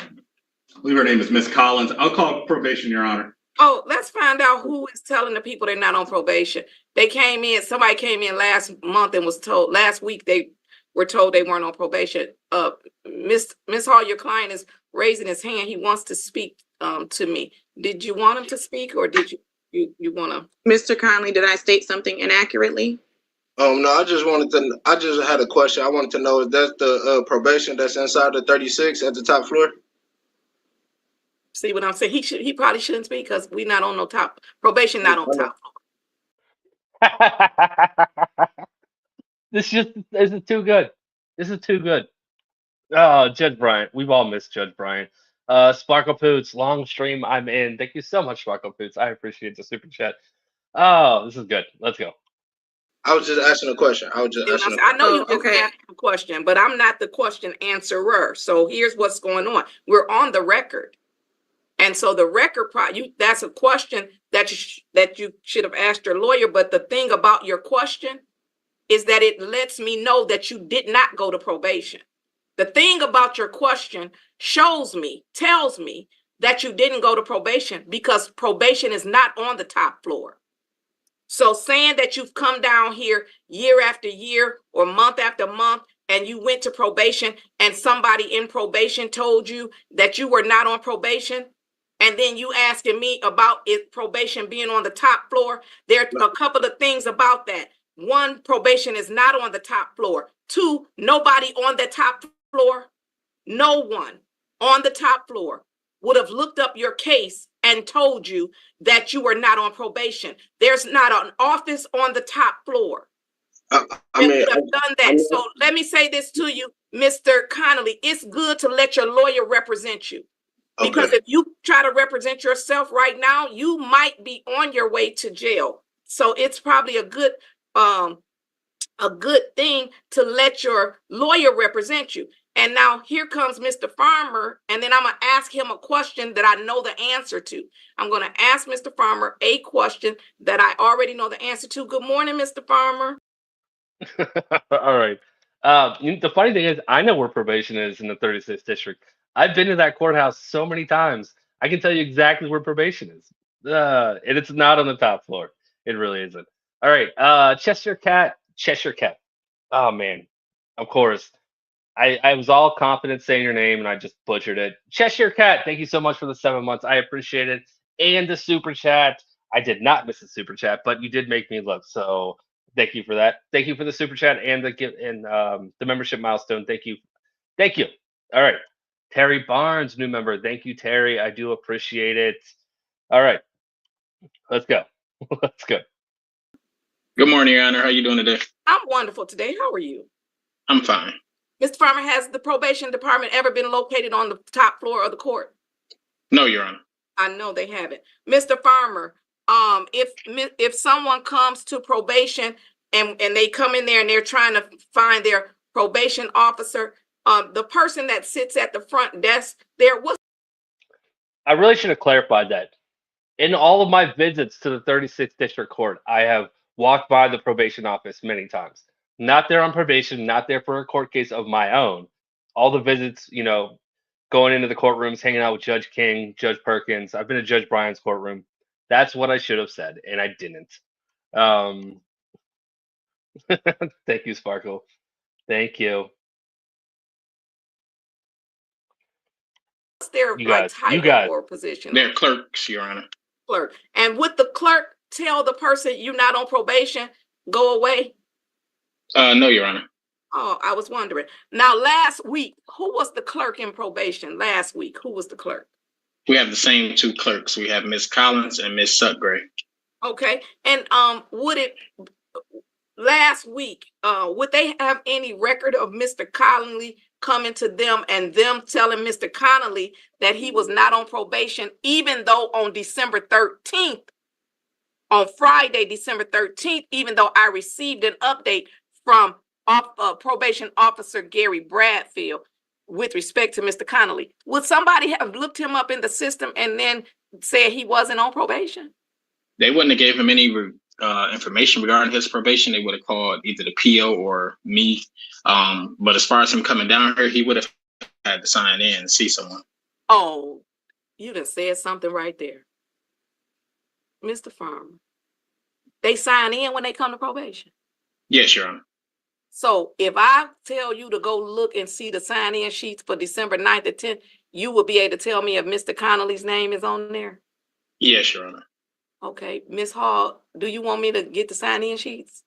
believe her name is Miss Collins. I'll call probation, Your Honor. Oh, let's find out who is telling the people they're not on probation. Somebody came in last month and was told, last week they were told they weren't on probation. Miss Hall, your client is raising his hand. He wants to speak to me. Did you want him to speak, or did you want to? Mr. Conley, did I state something inaccurately? No, I just had a question. I wanted to know, is that the probation that's inside the 36 at the top floor? See what I'm saying? He probably shouldn't speak because we're not on no top probation, not on top floor. This is too good. This is too good. Oh, Judge Bryant. We've all missed Judge Bryant. Sparkle Poots, long stream I'm in. Thank you so much, Sparkle Poots. I appreciate the super chat. Oh, this is good. Let's go. I was just asking a question. I know you can ask a question, but I'm not the question answerer. So here's what's going on. We're on the record. And so the record that's a question that you should have asked your lawyer. But the thing about your question is that it lets me know that you did not go to probation. The thing about your question tells me that you didn't go to probation, because probation is not on the top floor. So saying that you've come down here year after year or month after month and you went to probation and somebody in probation told you that you were not on probation, and then you asking me about probation being on the top floor, there are a couple of things about that. One, probation is not on the top floor. Two, nobody on the top floor, no one on the top floor would have looked up your case and told you that you were not on probation. There's not an office on the top floor. I would have done that. So let me say this to you, Mr. Connolly. It's good to let your lawyer represent you. Because if you try to represent yourself right now, you might be on your way to jail. So it's probably a good thing to let your lawyer represent you. And now here comes Mr. Farmer, and then I'm going to ask him a question that I know the answer to. I'm going to ask Mr. Farmer a question that I already know the answer to. Good morning, Mr. Farmer. All right. The funny thing is, I know where probation is in the 36th district. I've been to that courthouse so many times. I can tell you exactly where probation is. And it's not on the top floor. It really isn't. All right. Cheshire Cat. Oh, man. Of course. I was all confident saying your name and I just butchered it. Cheshire Cat, thank you so much for the 7 months. I appreciate it. And the super chat. I did not miss the super chat, but you did make me look. So thank you for that. Thank you for the super chat and the membership milestone. Thank you. Thank you. All right. Terry Barnes, new member. Thank you, Terry. I do appreciate it. All right. Let's go. Let's go. Good morning, Your Honor. How you doing today? I'm wonderful today. How are you? I'm fine. Mr. Farmer, has the probation department ever been located on the top floor of the court? No, Your Honor. I know they haven't. Mr. Farmer, if someone comes to probation and they come in there and they're trying to find their probation officer, the person that sits at the front desk there, I really should have clarified that. In all of my visits to the 36th District Court, I have walked by the probation office many times. Not there on probation, not there for a court case of my own. All the visits, going into the courtrooms, hanging out with Judge King, Judge Perkins. I've been to Judge Bryant's courtroom. That's what I should have said, and I didn't. Thank you, Sparkle. Thank you. what's their You like guys, title or position? They're clerks, Your Honor. Clerk. And would the clerk tell the person you're not on probation, go away? No, Your Honor. Oh, I was wondering. Now, last week, who was the clerk in probation? Last week, who was the clerk? We have the same two clerks. We have Miss Collins and Miss Sutgray. Okay. And last week, would they have any record of Mr. Connolly coming to them and them telling Mr. Connolly that he was not on probation, even though on December 13th, on Friday, December 13th, even though I received an update from probation officer Gary Bradfield with respect to Mr. Connolly, would somebody have looked him up in the system and then said he wasn't on probation? They wouldn't have gave him any information regarding his probation. They would have called either the PO or me. But as far as him coming down here, he would have had to sign in and see someone. Oh, you done said something right there. Mr. Farmer, they sign in when they come to probation? Yes, Your Honor. So if I tell you to go look and see the sign-in sheets for December 9th and 10th, you will be able to tell me if Mr. Connolly's name is on there? Yes, Your Honor. Okay, Ms. Hall, do you want me to get the sign-in sheets?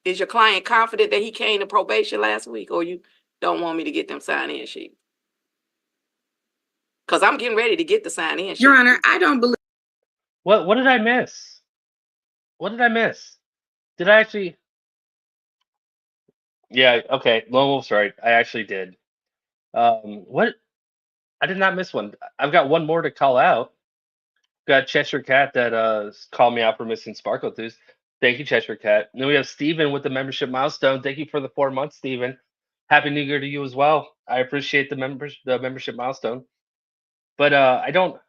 Is your client confident that he came to probation last week, or you don't want me to get them sign-in sheets? Because I'm getting ready to get the sign-in sheets. Your Honor, I don't believe. What did I miss? What did I miss? Did I actually? Yeah, okay. Lone Wolf's right. I actually did. What? I did not miss one. I've got one more to call out. Got Cheshire Cat that called me out for missing Sparkle Tooth. Thank you, Cheshire Cat. And then we have Steven with the membership milestone. Thank you for the 4 months, Steven. Happy New Year to you as well. I appreciate the membership milestone. But I don't.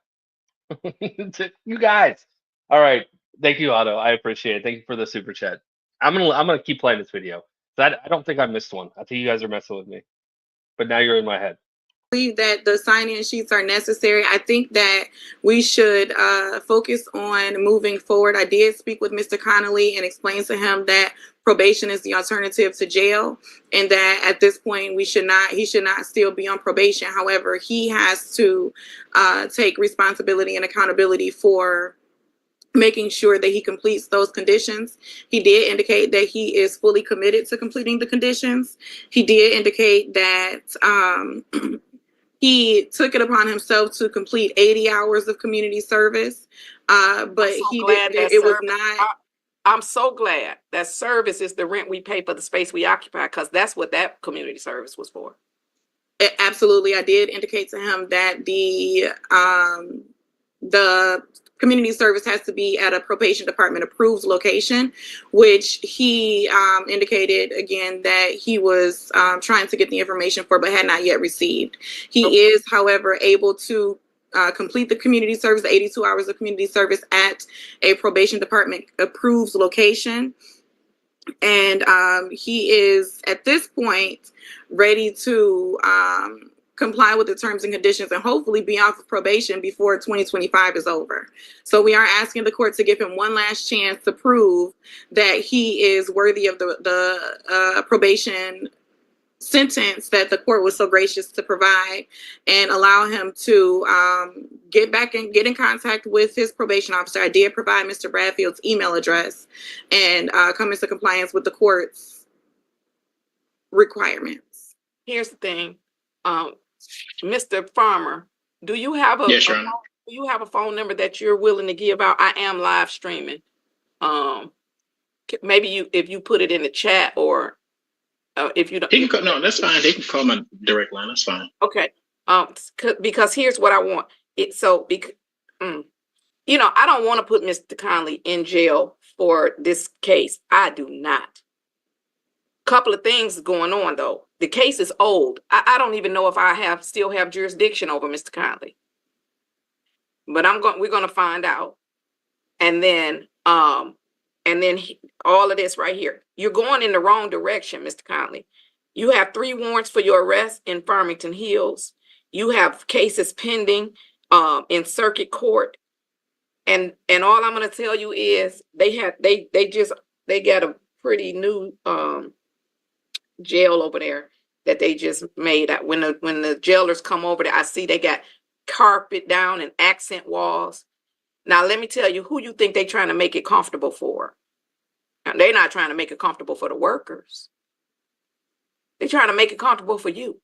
You guys. All right. Thank you, Otto. I appreciate it. Thank you for the super chat. I'm gonna keep playing this video. I don't think I missed one. I think you guys are messing with me. But now you're in my head. Believe that the sign-in sheets are necessary. I think that we should focus on moving forward. I did speak with Mr. Connolly and explain to him that probation is the alternative to jail, and that at this point he should not still be on probation. However, he has to take responsibility and accountability for making sure that he completes those conditions. He did indicate that he is fully committed to completing the conditions. He did indicate that he took it upon himself to complete 80 hours of community service, but I'm so glad that service is the rent we pay for the space we occupy, because that's what that community service was for. Absolutely. I did indicate to him that the community service has to be at a probation department approved location, which he indicated again that he was trying to get the information for, but had not yet received. He is, however, able to complete the community service, 82 hours of community service at a probation department approved location. And he is at this point ready to comply with the terms and conditions and hopefully be off of probation before 2025 is over. So we are asking the court to give him one last chance to prove that he is worthy of the probation sentence that the court was so gracious to provide, and allow him to get in contact with his probation officer. I did provide Mr. Bradfield's email address, and come into compliance with the court's requirements. Here's the thing, Mr. Farmer, do you have a phone number that you're willing to give out? I am live streaming. Maybe if you put it in the chat, or if you don't. No, that's fine. They can call my direct line. That's fine. Okay. Because here's what I want. I don't want to put Mr. Conley in jail for this case. I do not. Couple of things going on though. The case is old. I don't even know if I still have jurisdiction over Mr. Conley. But we're gonna find out. And then all of this right here. You're going in the wrong direction, Mr. Conley. You have 3 warrants for your arrest in Farmington Hills. You have cases pending in circuit court. And all I'm gonna tell you is they got a pretty new jail over there that they just made. When the jailers come over there, I see they got carpet down and accent walls. Now let me tell you, who you think they trying to make it comfortable for? Now, they're not trying to make it comfortable for the workers. They're trying to make it comfortable for you.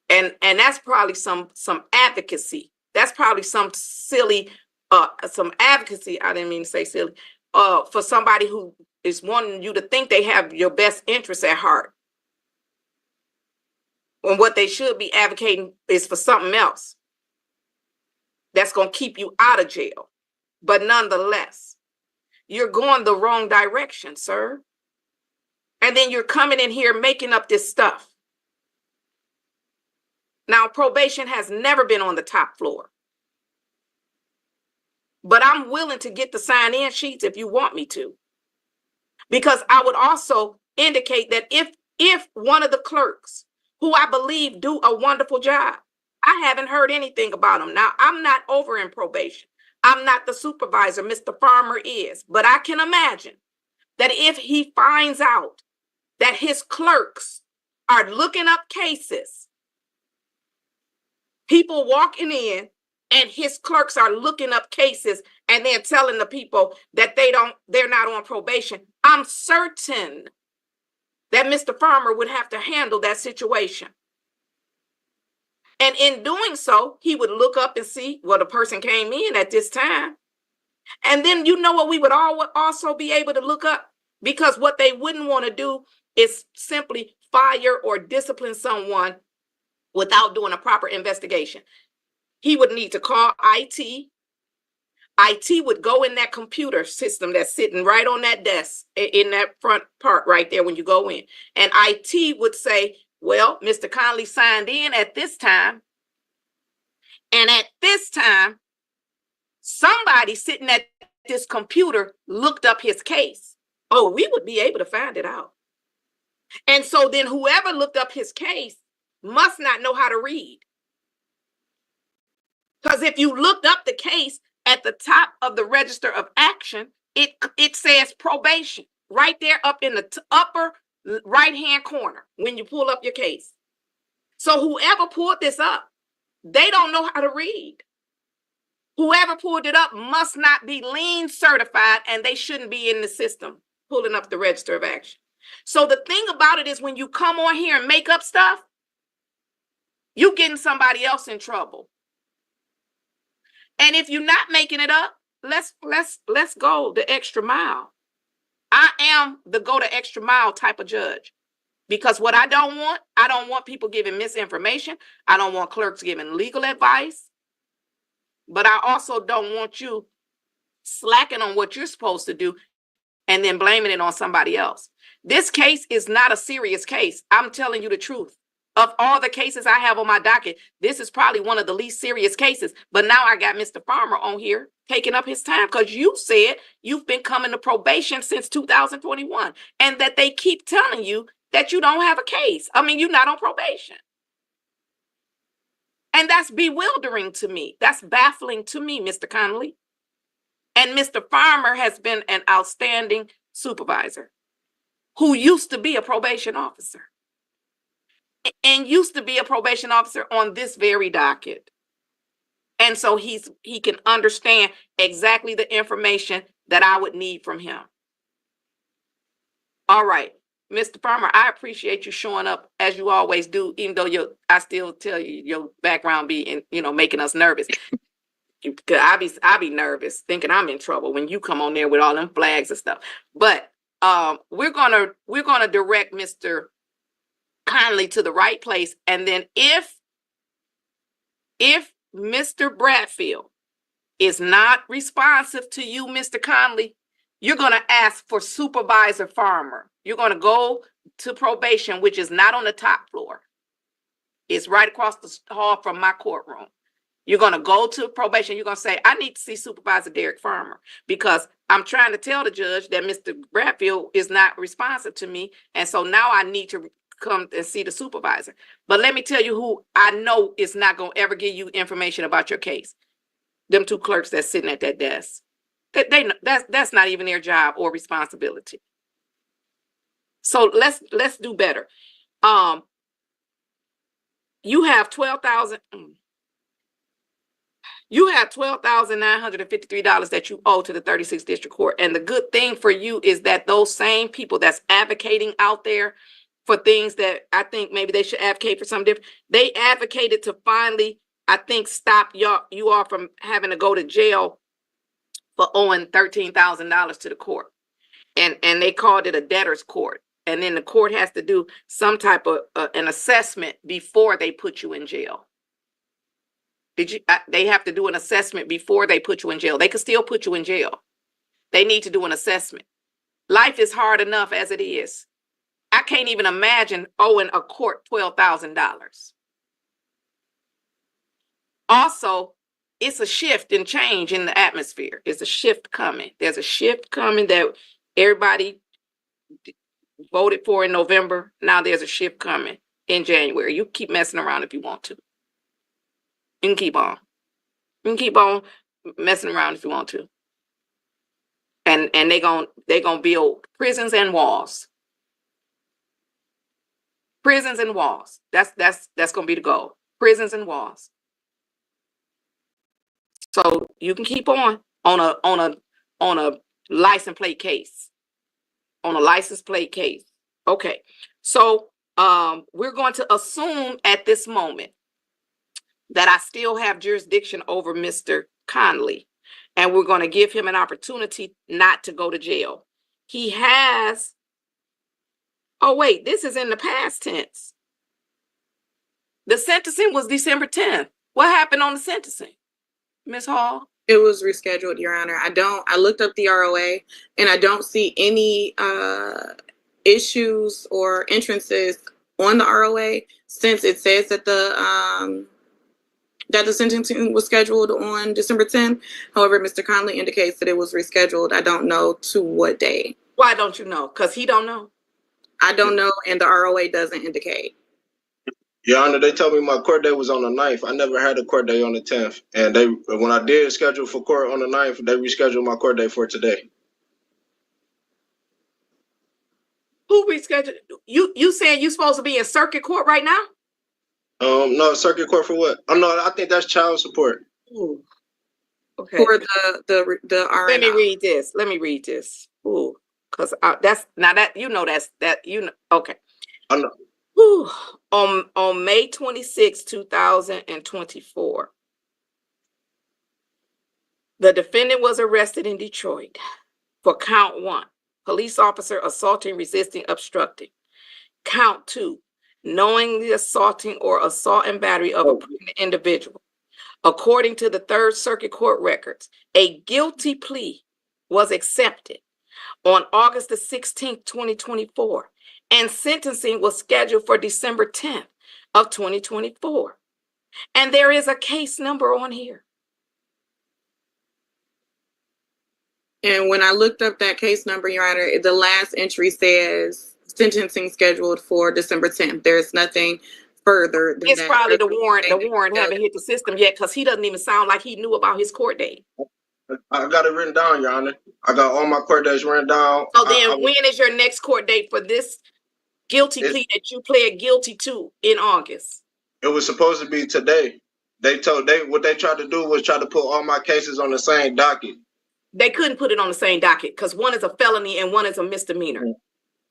And that's probably some advocacy. That's probably some silly some advocacy. I didn't mean to say silly. For somebody who is wanting you to think they have your best interests at heart. When what they should be advocating is for something else that's going to keep you out of jail. But nonetheless, you're going the wrong direction, sir. And then you're coming in here making up this stuff. Now, probation has never been on the top floor. But I'm willing to get the sign-in sheets if you want me to. Because I would also indicate that if one of the clerks, who I believe do a wonderful job, I haven't heard anything about them. Now, I'm not over in probation. I'm not the supervisor. Mr. Farmer is. But I can imagine that if he finds out that his clerks are looking up cases, people walking in, and his clerks are looking up cases and then telling the people that they're not on probation, I'm certain that Mr. Farmer would have to handle that situation. And in doing so, he would look up and see, well, the person came in at this time. And then you know what we would also be able to look up? Because what they wouldn't want to do is simply fire or discipline someone without doing a proper investigation. He would need to call IT. IT would go in that computer system that's sitting right on that desk in that front part right there when you go in. And IT would say, well, Mr. Conley signed in at this time. And at this time, somebody sitting at this computer looked up his case. Oh, we would be able to find it out. And so then whoever looked up his case must not know how to read. Because if you looked up the case at the top of the register of action, it says probation right there up in the upper right-hand corner when you pull up your case. So whoever pulled this up, they don't know how to read. Whoever pulled it up must not be lien certified, and they shouldn't be in the system pulling up the register of action. So the thing about it is when you come on here and make up stuff, you're getting somebody else in trouble. And if you're not making it up, let's go the extra mile. I am the go the extra mile type of judge. Because what I don't want people giving misinformation. I don't want clerks giving legal advice. But I also don't want you slacking on what you're supposed to do and then blaming it on somebody else. This case is not a serious case. I'm telling you the truth. Of all the cases I have on my docket, this is probably one of the least serious cases. But now I got Mr. Farmer on here taking up his time because you said you've been coming to probation since 2021 and that they keep telling you that you don't have a case. I mean, you're not on probation. And that's bewildering to me. That's baffling to me, Mr. Connolly. And Mr. Farmer has been an outstanding supervisor who used to be a probation officer and used to be a probation officer on this very docket. And so he can understand exactly the information that I would need from him. All right. Mr. Farmer, I appreciate you showing up as you always do, even though I still tell you your background be making us nervous. I be nervous thinking I'm in trouble when you come on there with all them flags and stuff. But we're gonna direct Mr. Conley to the right place, and then if Mr. Bradfield is not responsive to you, Mr. Conley, you're gonna ask for Supervisor Farmer. You're going to go to probation, which is not on the top floor. It's right across the hall from my courtroom. You're going to go to probation. You're going to say, I need to see Supervisor Derek Farmer because I'm trying to tell the judge that Mr. Bradfield is not responsive to me. And so now I need to come and see the supervisor. But let me tell you who I know is not going to ever give you information about your case. Them two clerks that's sitting at that desk. That's not even their job or responsibility. So let's do better. You have $12,953 that you owe to the 36th District Court. And the good thing for you is that those same people that's advocating out there for things that I think maybe they should advocate for something different, they advocated to finally, I think, stop you all from having to go to jail for owing $13,000 to the court. And they called it a debtor's court. And then the court has to do some type of an assessment before they put you in jail. They have to do an assessment before they put you in jail. They could still put you in jail. They need to do an assessment. Life is hard enough as it is. I can't even imagine owing a court $12,000. Also, it's a shift and change in the atmosphere. It's a shift coming. There's a shift coming that everybody voted for in November. Now there's a shift coming in January. You keep messing around if you want to. You can keep on. You can keep on messing around if you want to. And they're gonna build prisons and walls. Prisons and walls. That's gonna be the goal. Prisons and walls. So you can keep on a license plate case. On a license plate case. Okay. So we're going to assume at this moment that I still have jurisdiction over Mr. Conley, and we're going to give him an opportunity not to go to jail. He has, oh wait, this is in the past tense. The sentencing was December 10th. What happened on the sentencing, Ms. Hall? It was rescheduled, Your Honor. I looked up the ROA and I don't see any issues or entrances on the ROA since it says that the that the sentencing was scheduled on December 10th. However, Mr. Conley indicates that it was rescheduled. I don't know to what day. Why don't you know? Because he don't know. I don't know, and the ROA doesn't indicate. Your Honor, they told me my court date was on the 9th. I never had a court date on the 10th. And when I did schedule for court on the 9th, they rescheduled my court date for today. Who rescheduled? You saying you supposed to be in circuit court right now? No, circuit court for what? Oh no, I think that's child support. Ooh. Okay. For the R. Let me read this. Let me read this. Ooh, because that's now that okay. I know. Whew. On May 26, 2024, the defendant was arrested in Detroit for count 1, police officer assaulting, resisting, obstructing. Count 2, knowingly assaulting or assault and battery of a pregnant individual. According to the Third Circuit Court records, a guilty plea was accepted on August the 16th, 2024, and sentencing was scheduled for December 10th of 2024. And there is a case number on here. And when I looked up that case number, Your Honor, the last entry says sentencing scheduled for December 10th. There's nothing further than it's that. Probably the warrant haven't hit the system yet, because he doesn't even sound like he knew about his court date. I got it written down, Your Honor. I got all my court dates written down. So then when is your next court date for this guilty plea that you pled guilty to in August? It was supposed to be today. What they tried to do was try to put all my cases on the same docket. They couldn't put it on the same docket because one is a felony and one is a misdemeanor.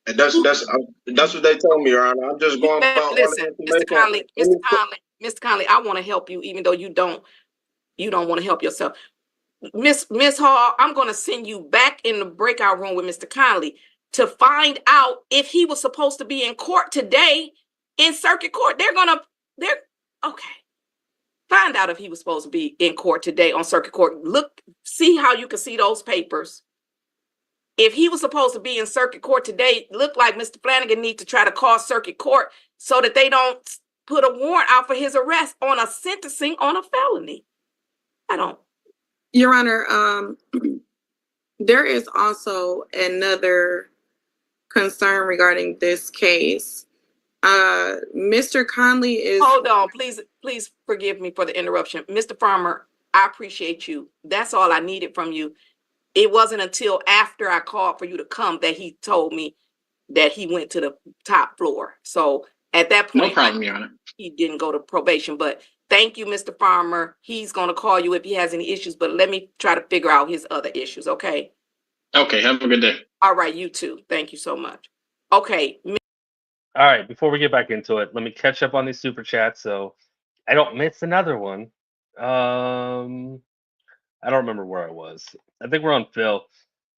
And that's what they told me, Your Honor. I'm just going about listen, Mr. Conley, I want to help you, even though you don't want to help yourself. Miss Hall, I'm going to send you back in the breakout room with Mr. Conley to find out if he was supposed to be in court today in circuit court. Okay. Find out if he was supposed to be in court today on circuit court. Look, see how you can see those papers. If he was supposed to be in circuit court today, look like Mr. Flanagan needs to try to call circuit court so that they don't put a warrant out for his arrest on a sentencing on a felony. Your Honor, there is also another concern regarding this case. Mr. Conley is... Hold on, please forgive me for the interruption. Mr. Farmer, I appreciate you. That's all I needed from you. It wasn't until after I called for you to come that he told me that he went to the top floor. So at that point, no problem, Your Honor. He didn't go to probation, but thank you, Mr. Farmer. He's going to call you if he has any issues, but let me try to figure out his other issues, okay? Okay, have a good day. All right, you too. Thank you so much. Okay. All right, before we get back into it, let me catch up on these super chats so I don't miss another one. I don't remember where I was. I think we're on Phil.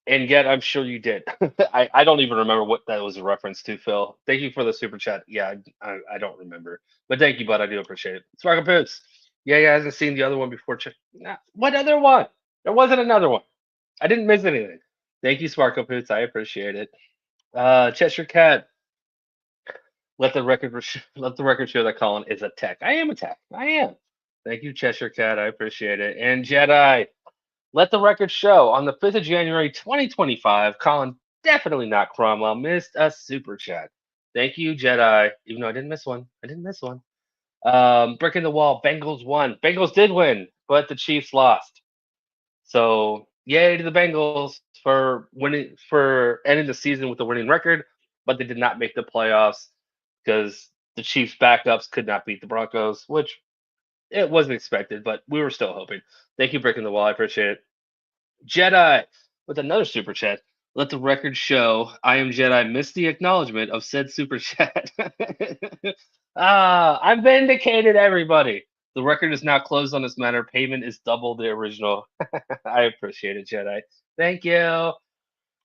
And yet, I'm sure you did. I don't even remember what that was a reference to, Phil. Thank you for the super chat. Yeah, I don't remember. But thank you, bud. I do appreciate it. Sparkle Poots. Yeah, you hasn't seen the other one before. What other one? There wasn't another one. I didn't miss anything. Thank you, Sparkle Poots. I appreciate it. Cheshire Cat. Let the record show that Colin is a tech. I am a tech. I am. Thank you, Cheshire Cat. I appreciate it. And Jedi. Let the record show on the 5th of January, 2025, Colin, definitely not Cromwell, missed a super chat. Thank you, Jedi. Even though I didn't miss one. Brick in the wall. Bengals won. Bengals did win, but the Chiefs lost. So yay to the Bengals for ending the season with a winning record, but they did not make the playoffs because the Chiefs backups could not beat the Broncos, which it wasn't expected, but we were still hoping. Thank you, Brick in the wall. I appreciate it. Jedi with another super chat. Let the record show I am Jedi missed the acknowledgement of said super chat. I'm vindicated, everybody. The record is now closed on this matter. Payment is double the original. I appreciate it, Jedi. Thank you. All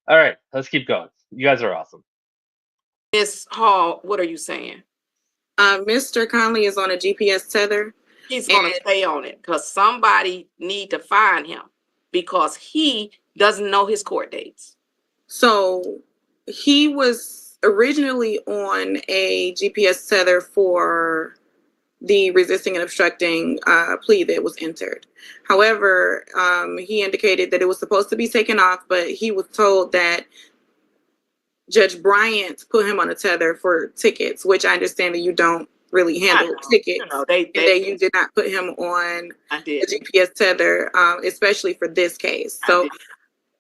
right, let's keep going. You guys are awesome. Miss Hall, what are you saying? Mr. Conley is on a GPS tether. He's going to stay on it because somebody need to find him because he doesn't know his court dates. So he was originally on a GPS tether for the resisting and obstructing plea that was entered. However, he indicated that it was supposed to be taken off, but he was told that Judge Bryant put him on a tether for tickets, which I understand that you don't really handle tickets. You know, and that you did not put him on a GPS tether, especially for this case. So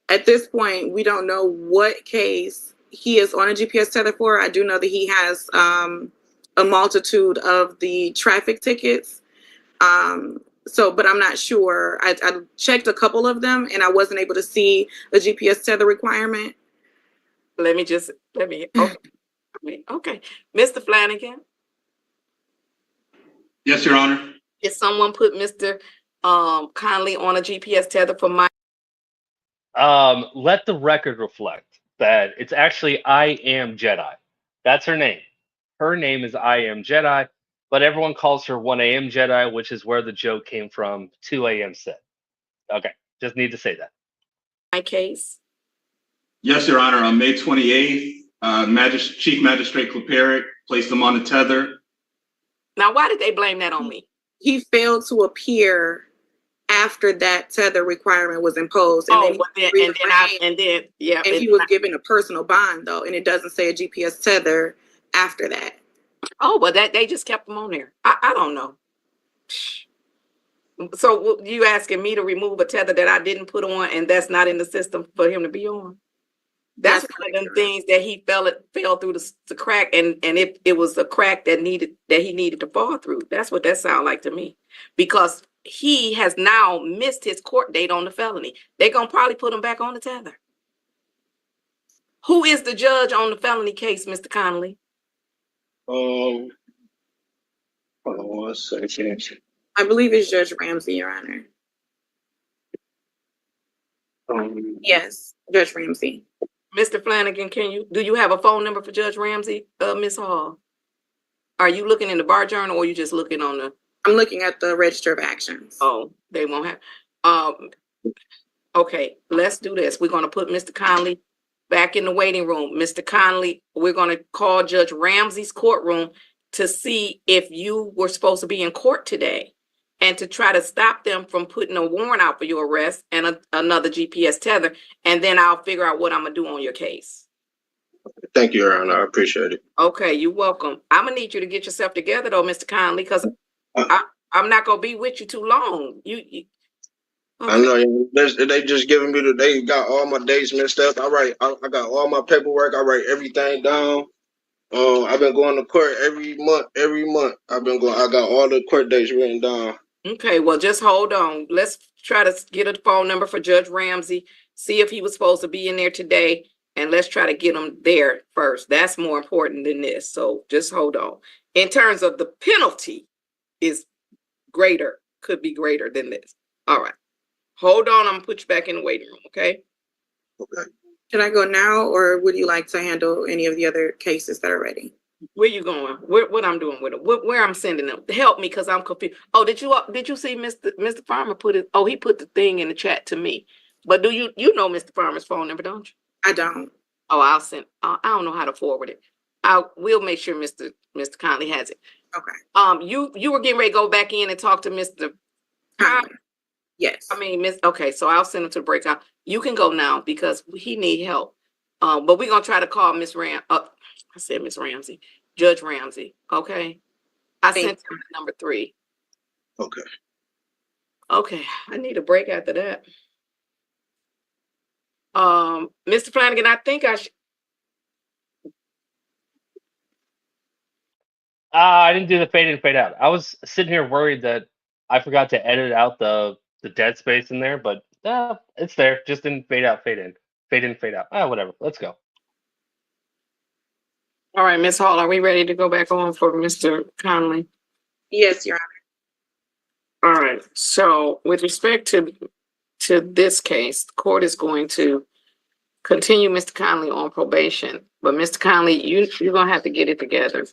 at this point, we don't know what case he is on a GPS tether for. I do know that he has a multitude of the traffic tickets. But I'm not sure. I checked a couple of them and I wasn't able to see a GPS tether requirement. Okay. Mr. Flanagan, Yes, Your Honor. did someone put Mr. Conley on a GPS tether for my? Let the record reflect that it's actually I Am Jedi. That's her name. Her name is I Am Jedi, but everyone calls her 1 a.m. Jedi, which is where the joke came from. 2 a.m. Sith. Okay, just need to say that. My case. Yes, Your Honor. On May 28th, Chief Magistrate Kleperic placed him on a tether. Now, why did they blame that on me? He failed to appear after that tether requirement was imposed. And he was given a personal bond though, and it doesn't say a GPS tether after that. Oh, well, they just kept him on there. I don't know. So you asking me to remove a tether that I didn't put on, and that's not in the system for him to be on? That's one of them things that he fell through the crack, and it was a crack that he needed to fall through. That's what that sounds like to me, because he has now missed his court date on the felony. They're gonna probably put him back on the tether. Who is the judge on the felony case, Mr. Connolly? Hold on 1 second. I believe it's Judge Ramsey, Your Honor. Yes, Judge Ramsey. Mr. Flanagan, do you have a phone number for Judge Ramsey, Ms. Hall? Are you looking in the bar journal, or are you just looking on the? I'm looking at the register of actions. Oh, they won't have. Okay, let's do this. We're gonna put Mr. Conley back in the waiting room. Mr. Conley, we're gonna call Judge Ramsey's courtroom to see if you were supposed to be in court today, and to try to stop them from putting a warrant out for your arrest and another GPS tether, and then I'll figure out what I'm gonna do on your case. Thank you, Your Honor. I appreciate it. Okay, you're welcome. I'm gonna need you to get yourself together though, Mr. Conley, because I'm not gonna be with you too long. Okay. I know they just giving me they got all my dates messed up. I got all my paperwork. I write everything down. I've been going to court every month. I got all the court dates written down. Okay, well, just hold on. Let's try to get a phone number for Judge Ramsey, see if he was supposed to be in there today, and let's try to get him there first. That's more important than this. So just hold on. In terms of the penalty is could be greater than this. All right. Hold on. I'm gonna put you back in the waiting room, okay? Okay. Should I go now, or would you like to handle any of the other cases that are ready? Where you going? What I'm doing with it? Where I'm sending them? Help me, because I'm confused. Oh, did you see Mr. Farmer put it? Oh, he put the thing in the chat to me. But do you know Mr. Farmer's phone number, don't you? I don't. Oh, I'll send. I don't know how to forward it. We'll make sure Mr. Conley has it. Okay. You were getting ready to go back in and talk to Mr. Conley. Yes. Okay, so I'll send him to the breakout. You can go now because he need help. But we're gonna try to call Miss I said Miss Ramsey, Judge Ramsey. Okay. I sent him number 3. Okay. Okay, I need a break after that. Mr. Flanagan, I think I didn't do the fade in, fade out. I was sitting here worried that I forgot to edit out the dead space in there, but it's there. Just didn't fade out, fade in, fade out. Whatever. Let's go. All right, Ms. Hall, are we ready to go back on for Mr. Conley? Yes, Your Honor. All right. So with respect to this case, the court is going to continue Mr. Conley on probation. But Mr. Conley, you're gonna have to get it together.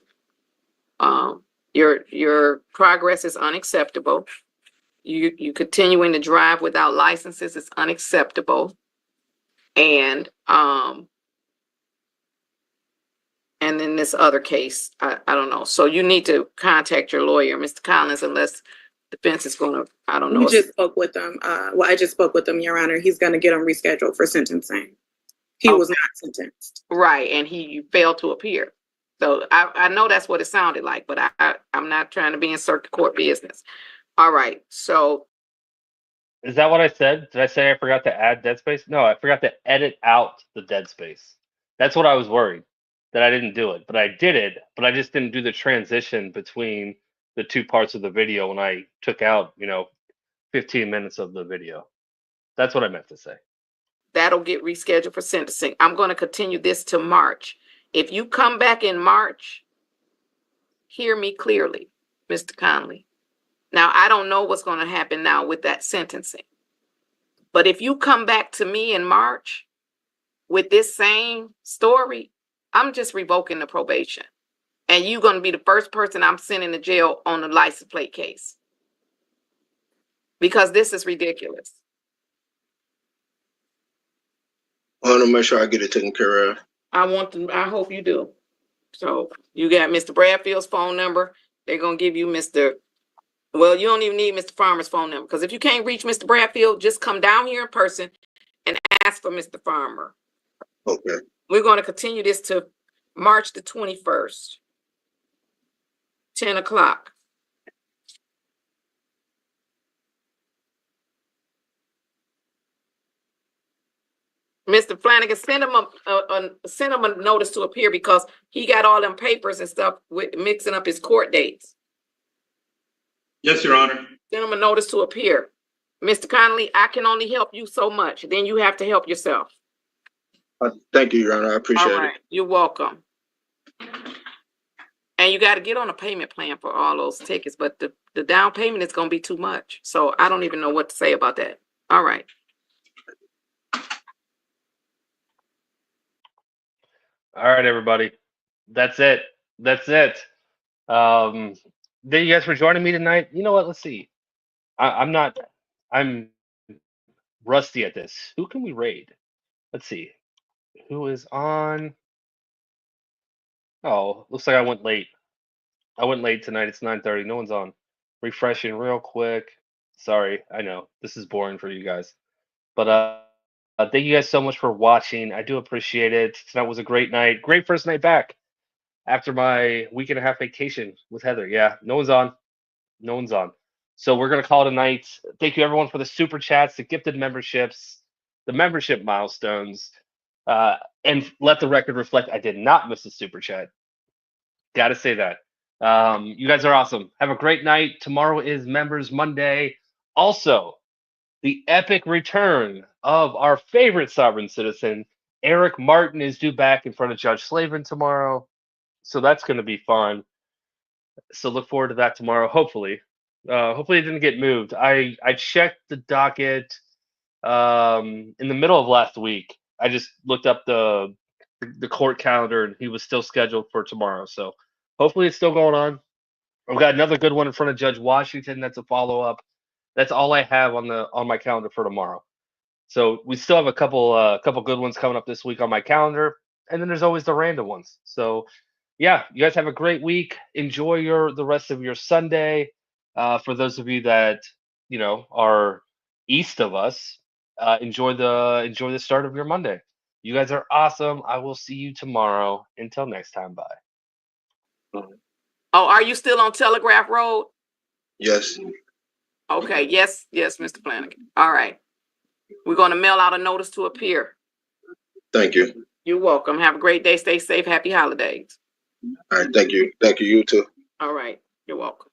Your progress is unacceptable. You continuing to drive without licenses is unacceptable. And And then this other case, I don't know. So you need to contact your lawyer, Mr. Collins, unless defense is gonna, I don't know. We just spoke with him. Well, I just spoke with him, Your Honor. He's gonna get him rescheduled for sentencing. He was not sentenced. Right, and he failed to appear. So I know that's what it sounded like, but I'm not trying to be in circuit court business. All right, so. Is that what I said? Did I say I forgot to add dead space? No, I forgot to edit out the dead space. That's what I was worried, that I didn't do it. But I did it, but I just didn't do the transition between the two parts of the video when I took out, 15 minutes of the video. That's what I meant to say. That'll get rescheduled for sentencing. I'm going to continue this to March. If you come back in March, hear me clearly, Mr. Conley. Now, I don't know what's going to happen now with that sentencing. But if you come back to me in March with this same story, I'm just revoking the probation. And you're going to be the first person I'm sending to jail on the license plate case. Because this is ridiculous. I want to make sure I get it taken care of. I hope you do. So you got Mr. Bradfield's phone number. They're going to give you well, you don't even need Mr. Farmer's phone number, because if you can't reach Mr. Bradfield, just come down here in person and ask for Mr. Farmer. Okay. We're going to continue this to March the 21st, 10 o'clock. Mr. Flanagan, send him a notice to appear, because he got all them papers and stuff with mixing up his court dates. Yes, Your Honor. Send him a notice to appear. Mr. Connolly, I can only help you so much. Then you have to help yourself. Thank you, Your Honor. I appreciate it. You're welcome. And you got to get on a payment plan for all those tickets, but the down payment is going to be too much. So I don't even know what to say about that. All right. All right, everybody. That's it. Thank you guys for joining me tonight. You know what? Let's see. I'm rusty at this. Who can we raid? Let's see. Who is on? Oh, looks like I went late. Tonight. It's 9:30. No one's on. Refreshing real quick. Sorry, I know this is boring for you guys, but thank you guys so much for watching. I do appreciate it. Tonight was a great night. Great first night back after my week and a half vacation with Heather. Yeah, no one's on. So we're going to call it a night. Thank you, everyone, for the super chats, the gifted memberships, the membership milestones. And let the record reflect, I did not miss a super chat. Got to say that. You guys are awesome. Have a great night. Tomorrow is Members Monday. Also, the epic return of our favorite sovereign citizen, Eric Martin, is due back in front of Judge Slavin tomorrow. So that's going to be fun. So look forward to that tomorrow, hopefully. Hopefully it didn't get moved. I checked the docket in the middle of last week. I just looked up the court calendar, and he was still scheduled for tomorrow. So hopefully it's still going on. We've got another good one in front of Judge Washington. That's a follow-up. That's all I have on my calendar for tomorrow. So we still have a couple good ones coming up this week on my calendar, and then there's always the random ones. So yeah, you guys have a great week. Enjoy the rest of your Sunday. For those of you that are east of us, enjoy the start of your Monday. You guys are awesome. I will see you tomorrow. Until next time, bye. Oh, are you still on Telegraph Road? Yes. Okay. Yes, Mr. Flanagan. All right. We're going to mail out a notice to appear. Thank you. You're welcome. Have a great day. Stay safe. Happy holidays. All right. Thank you. You too. All right. You're welcome.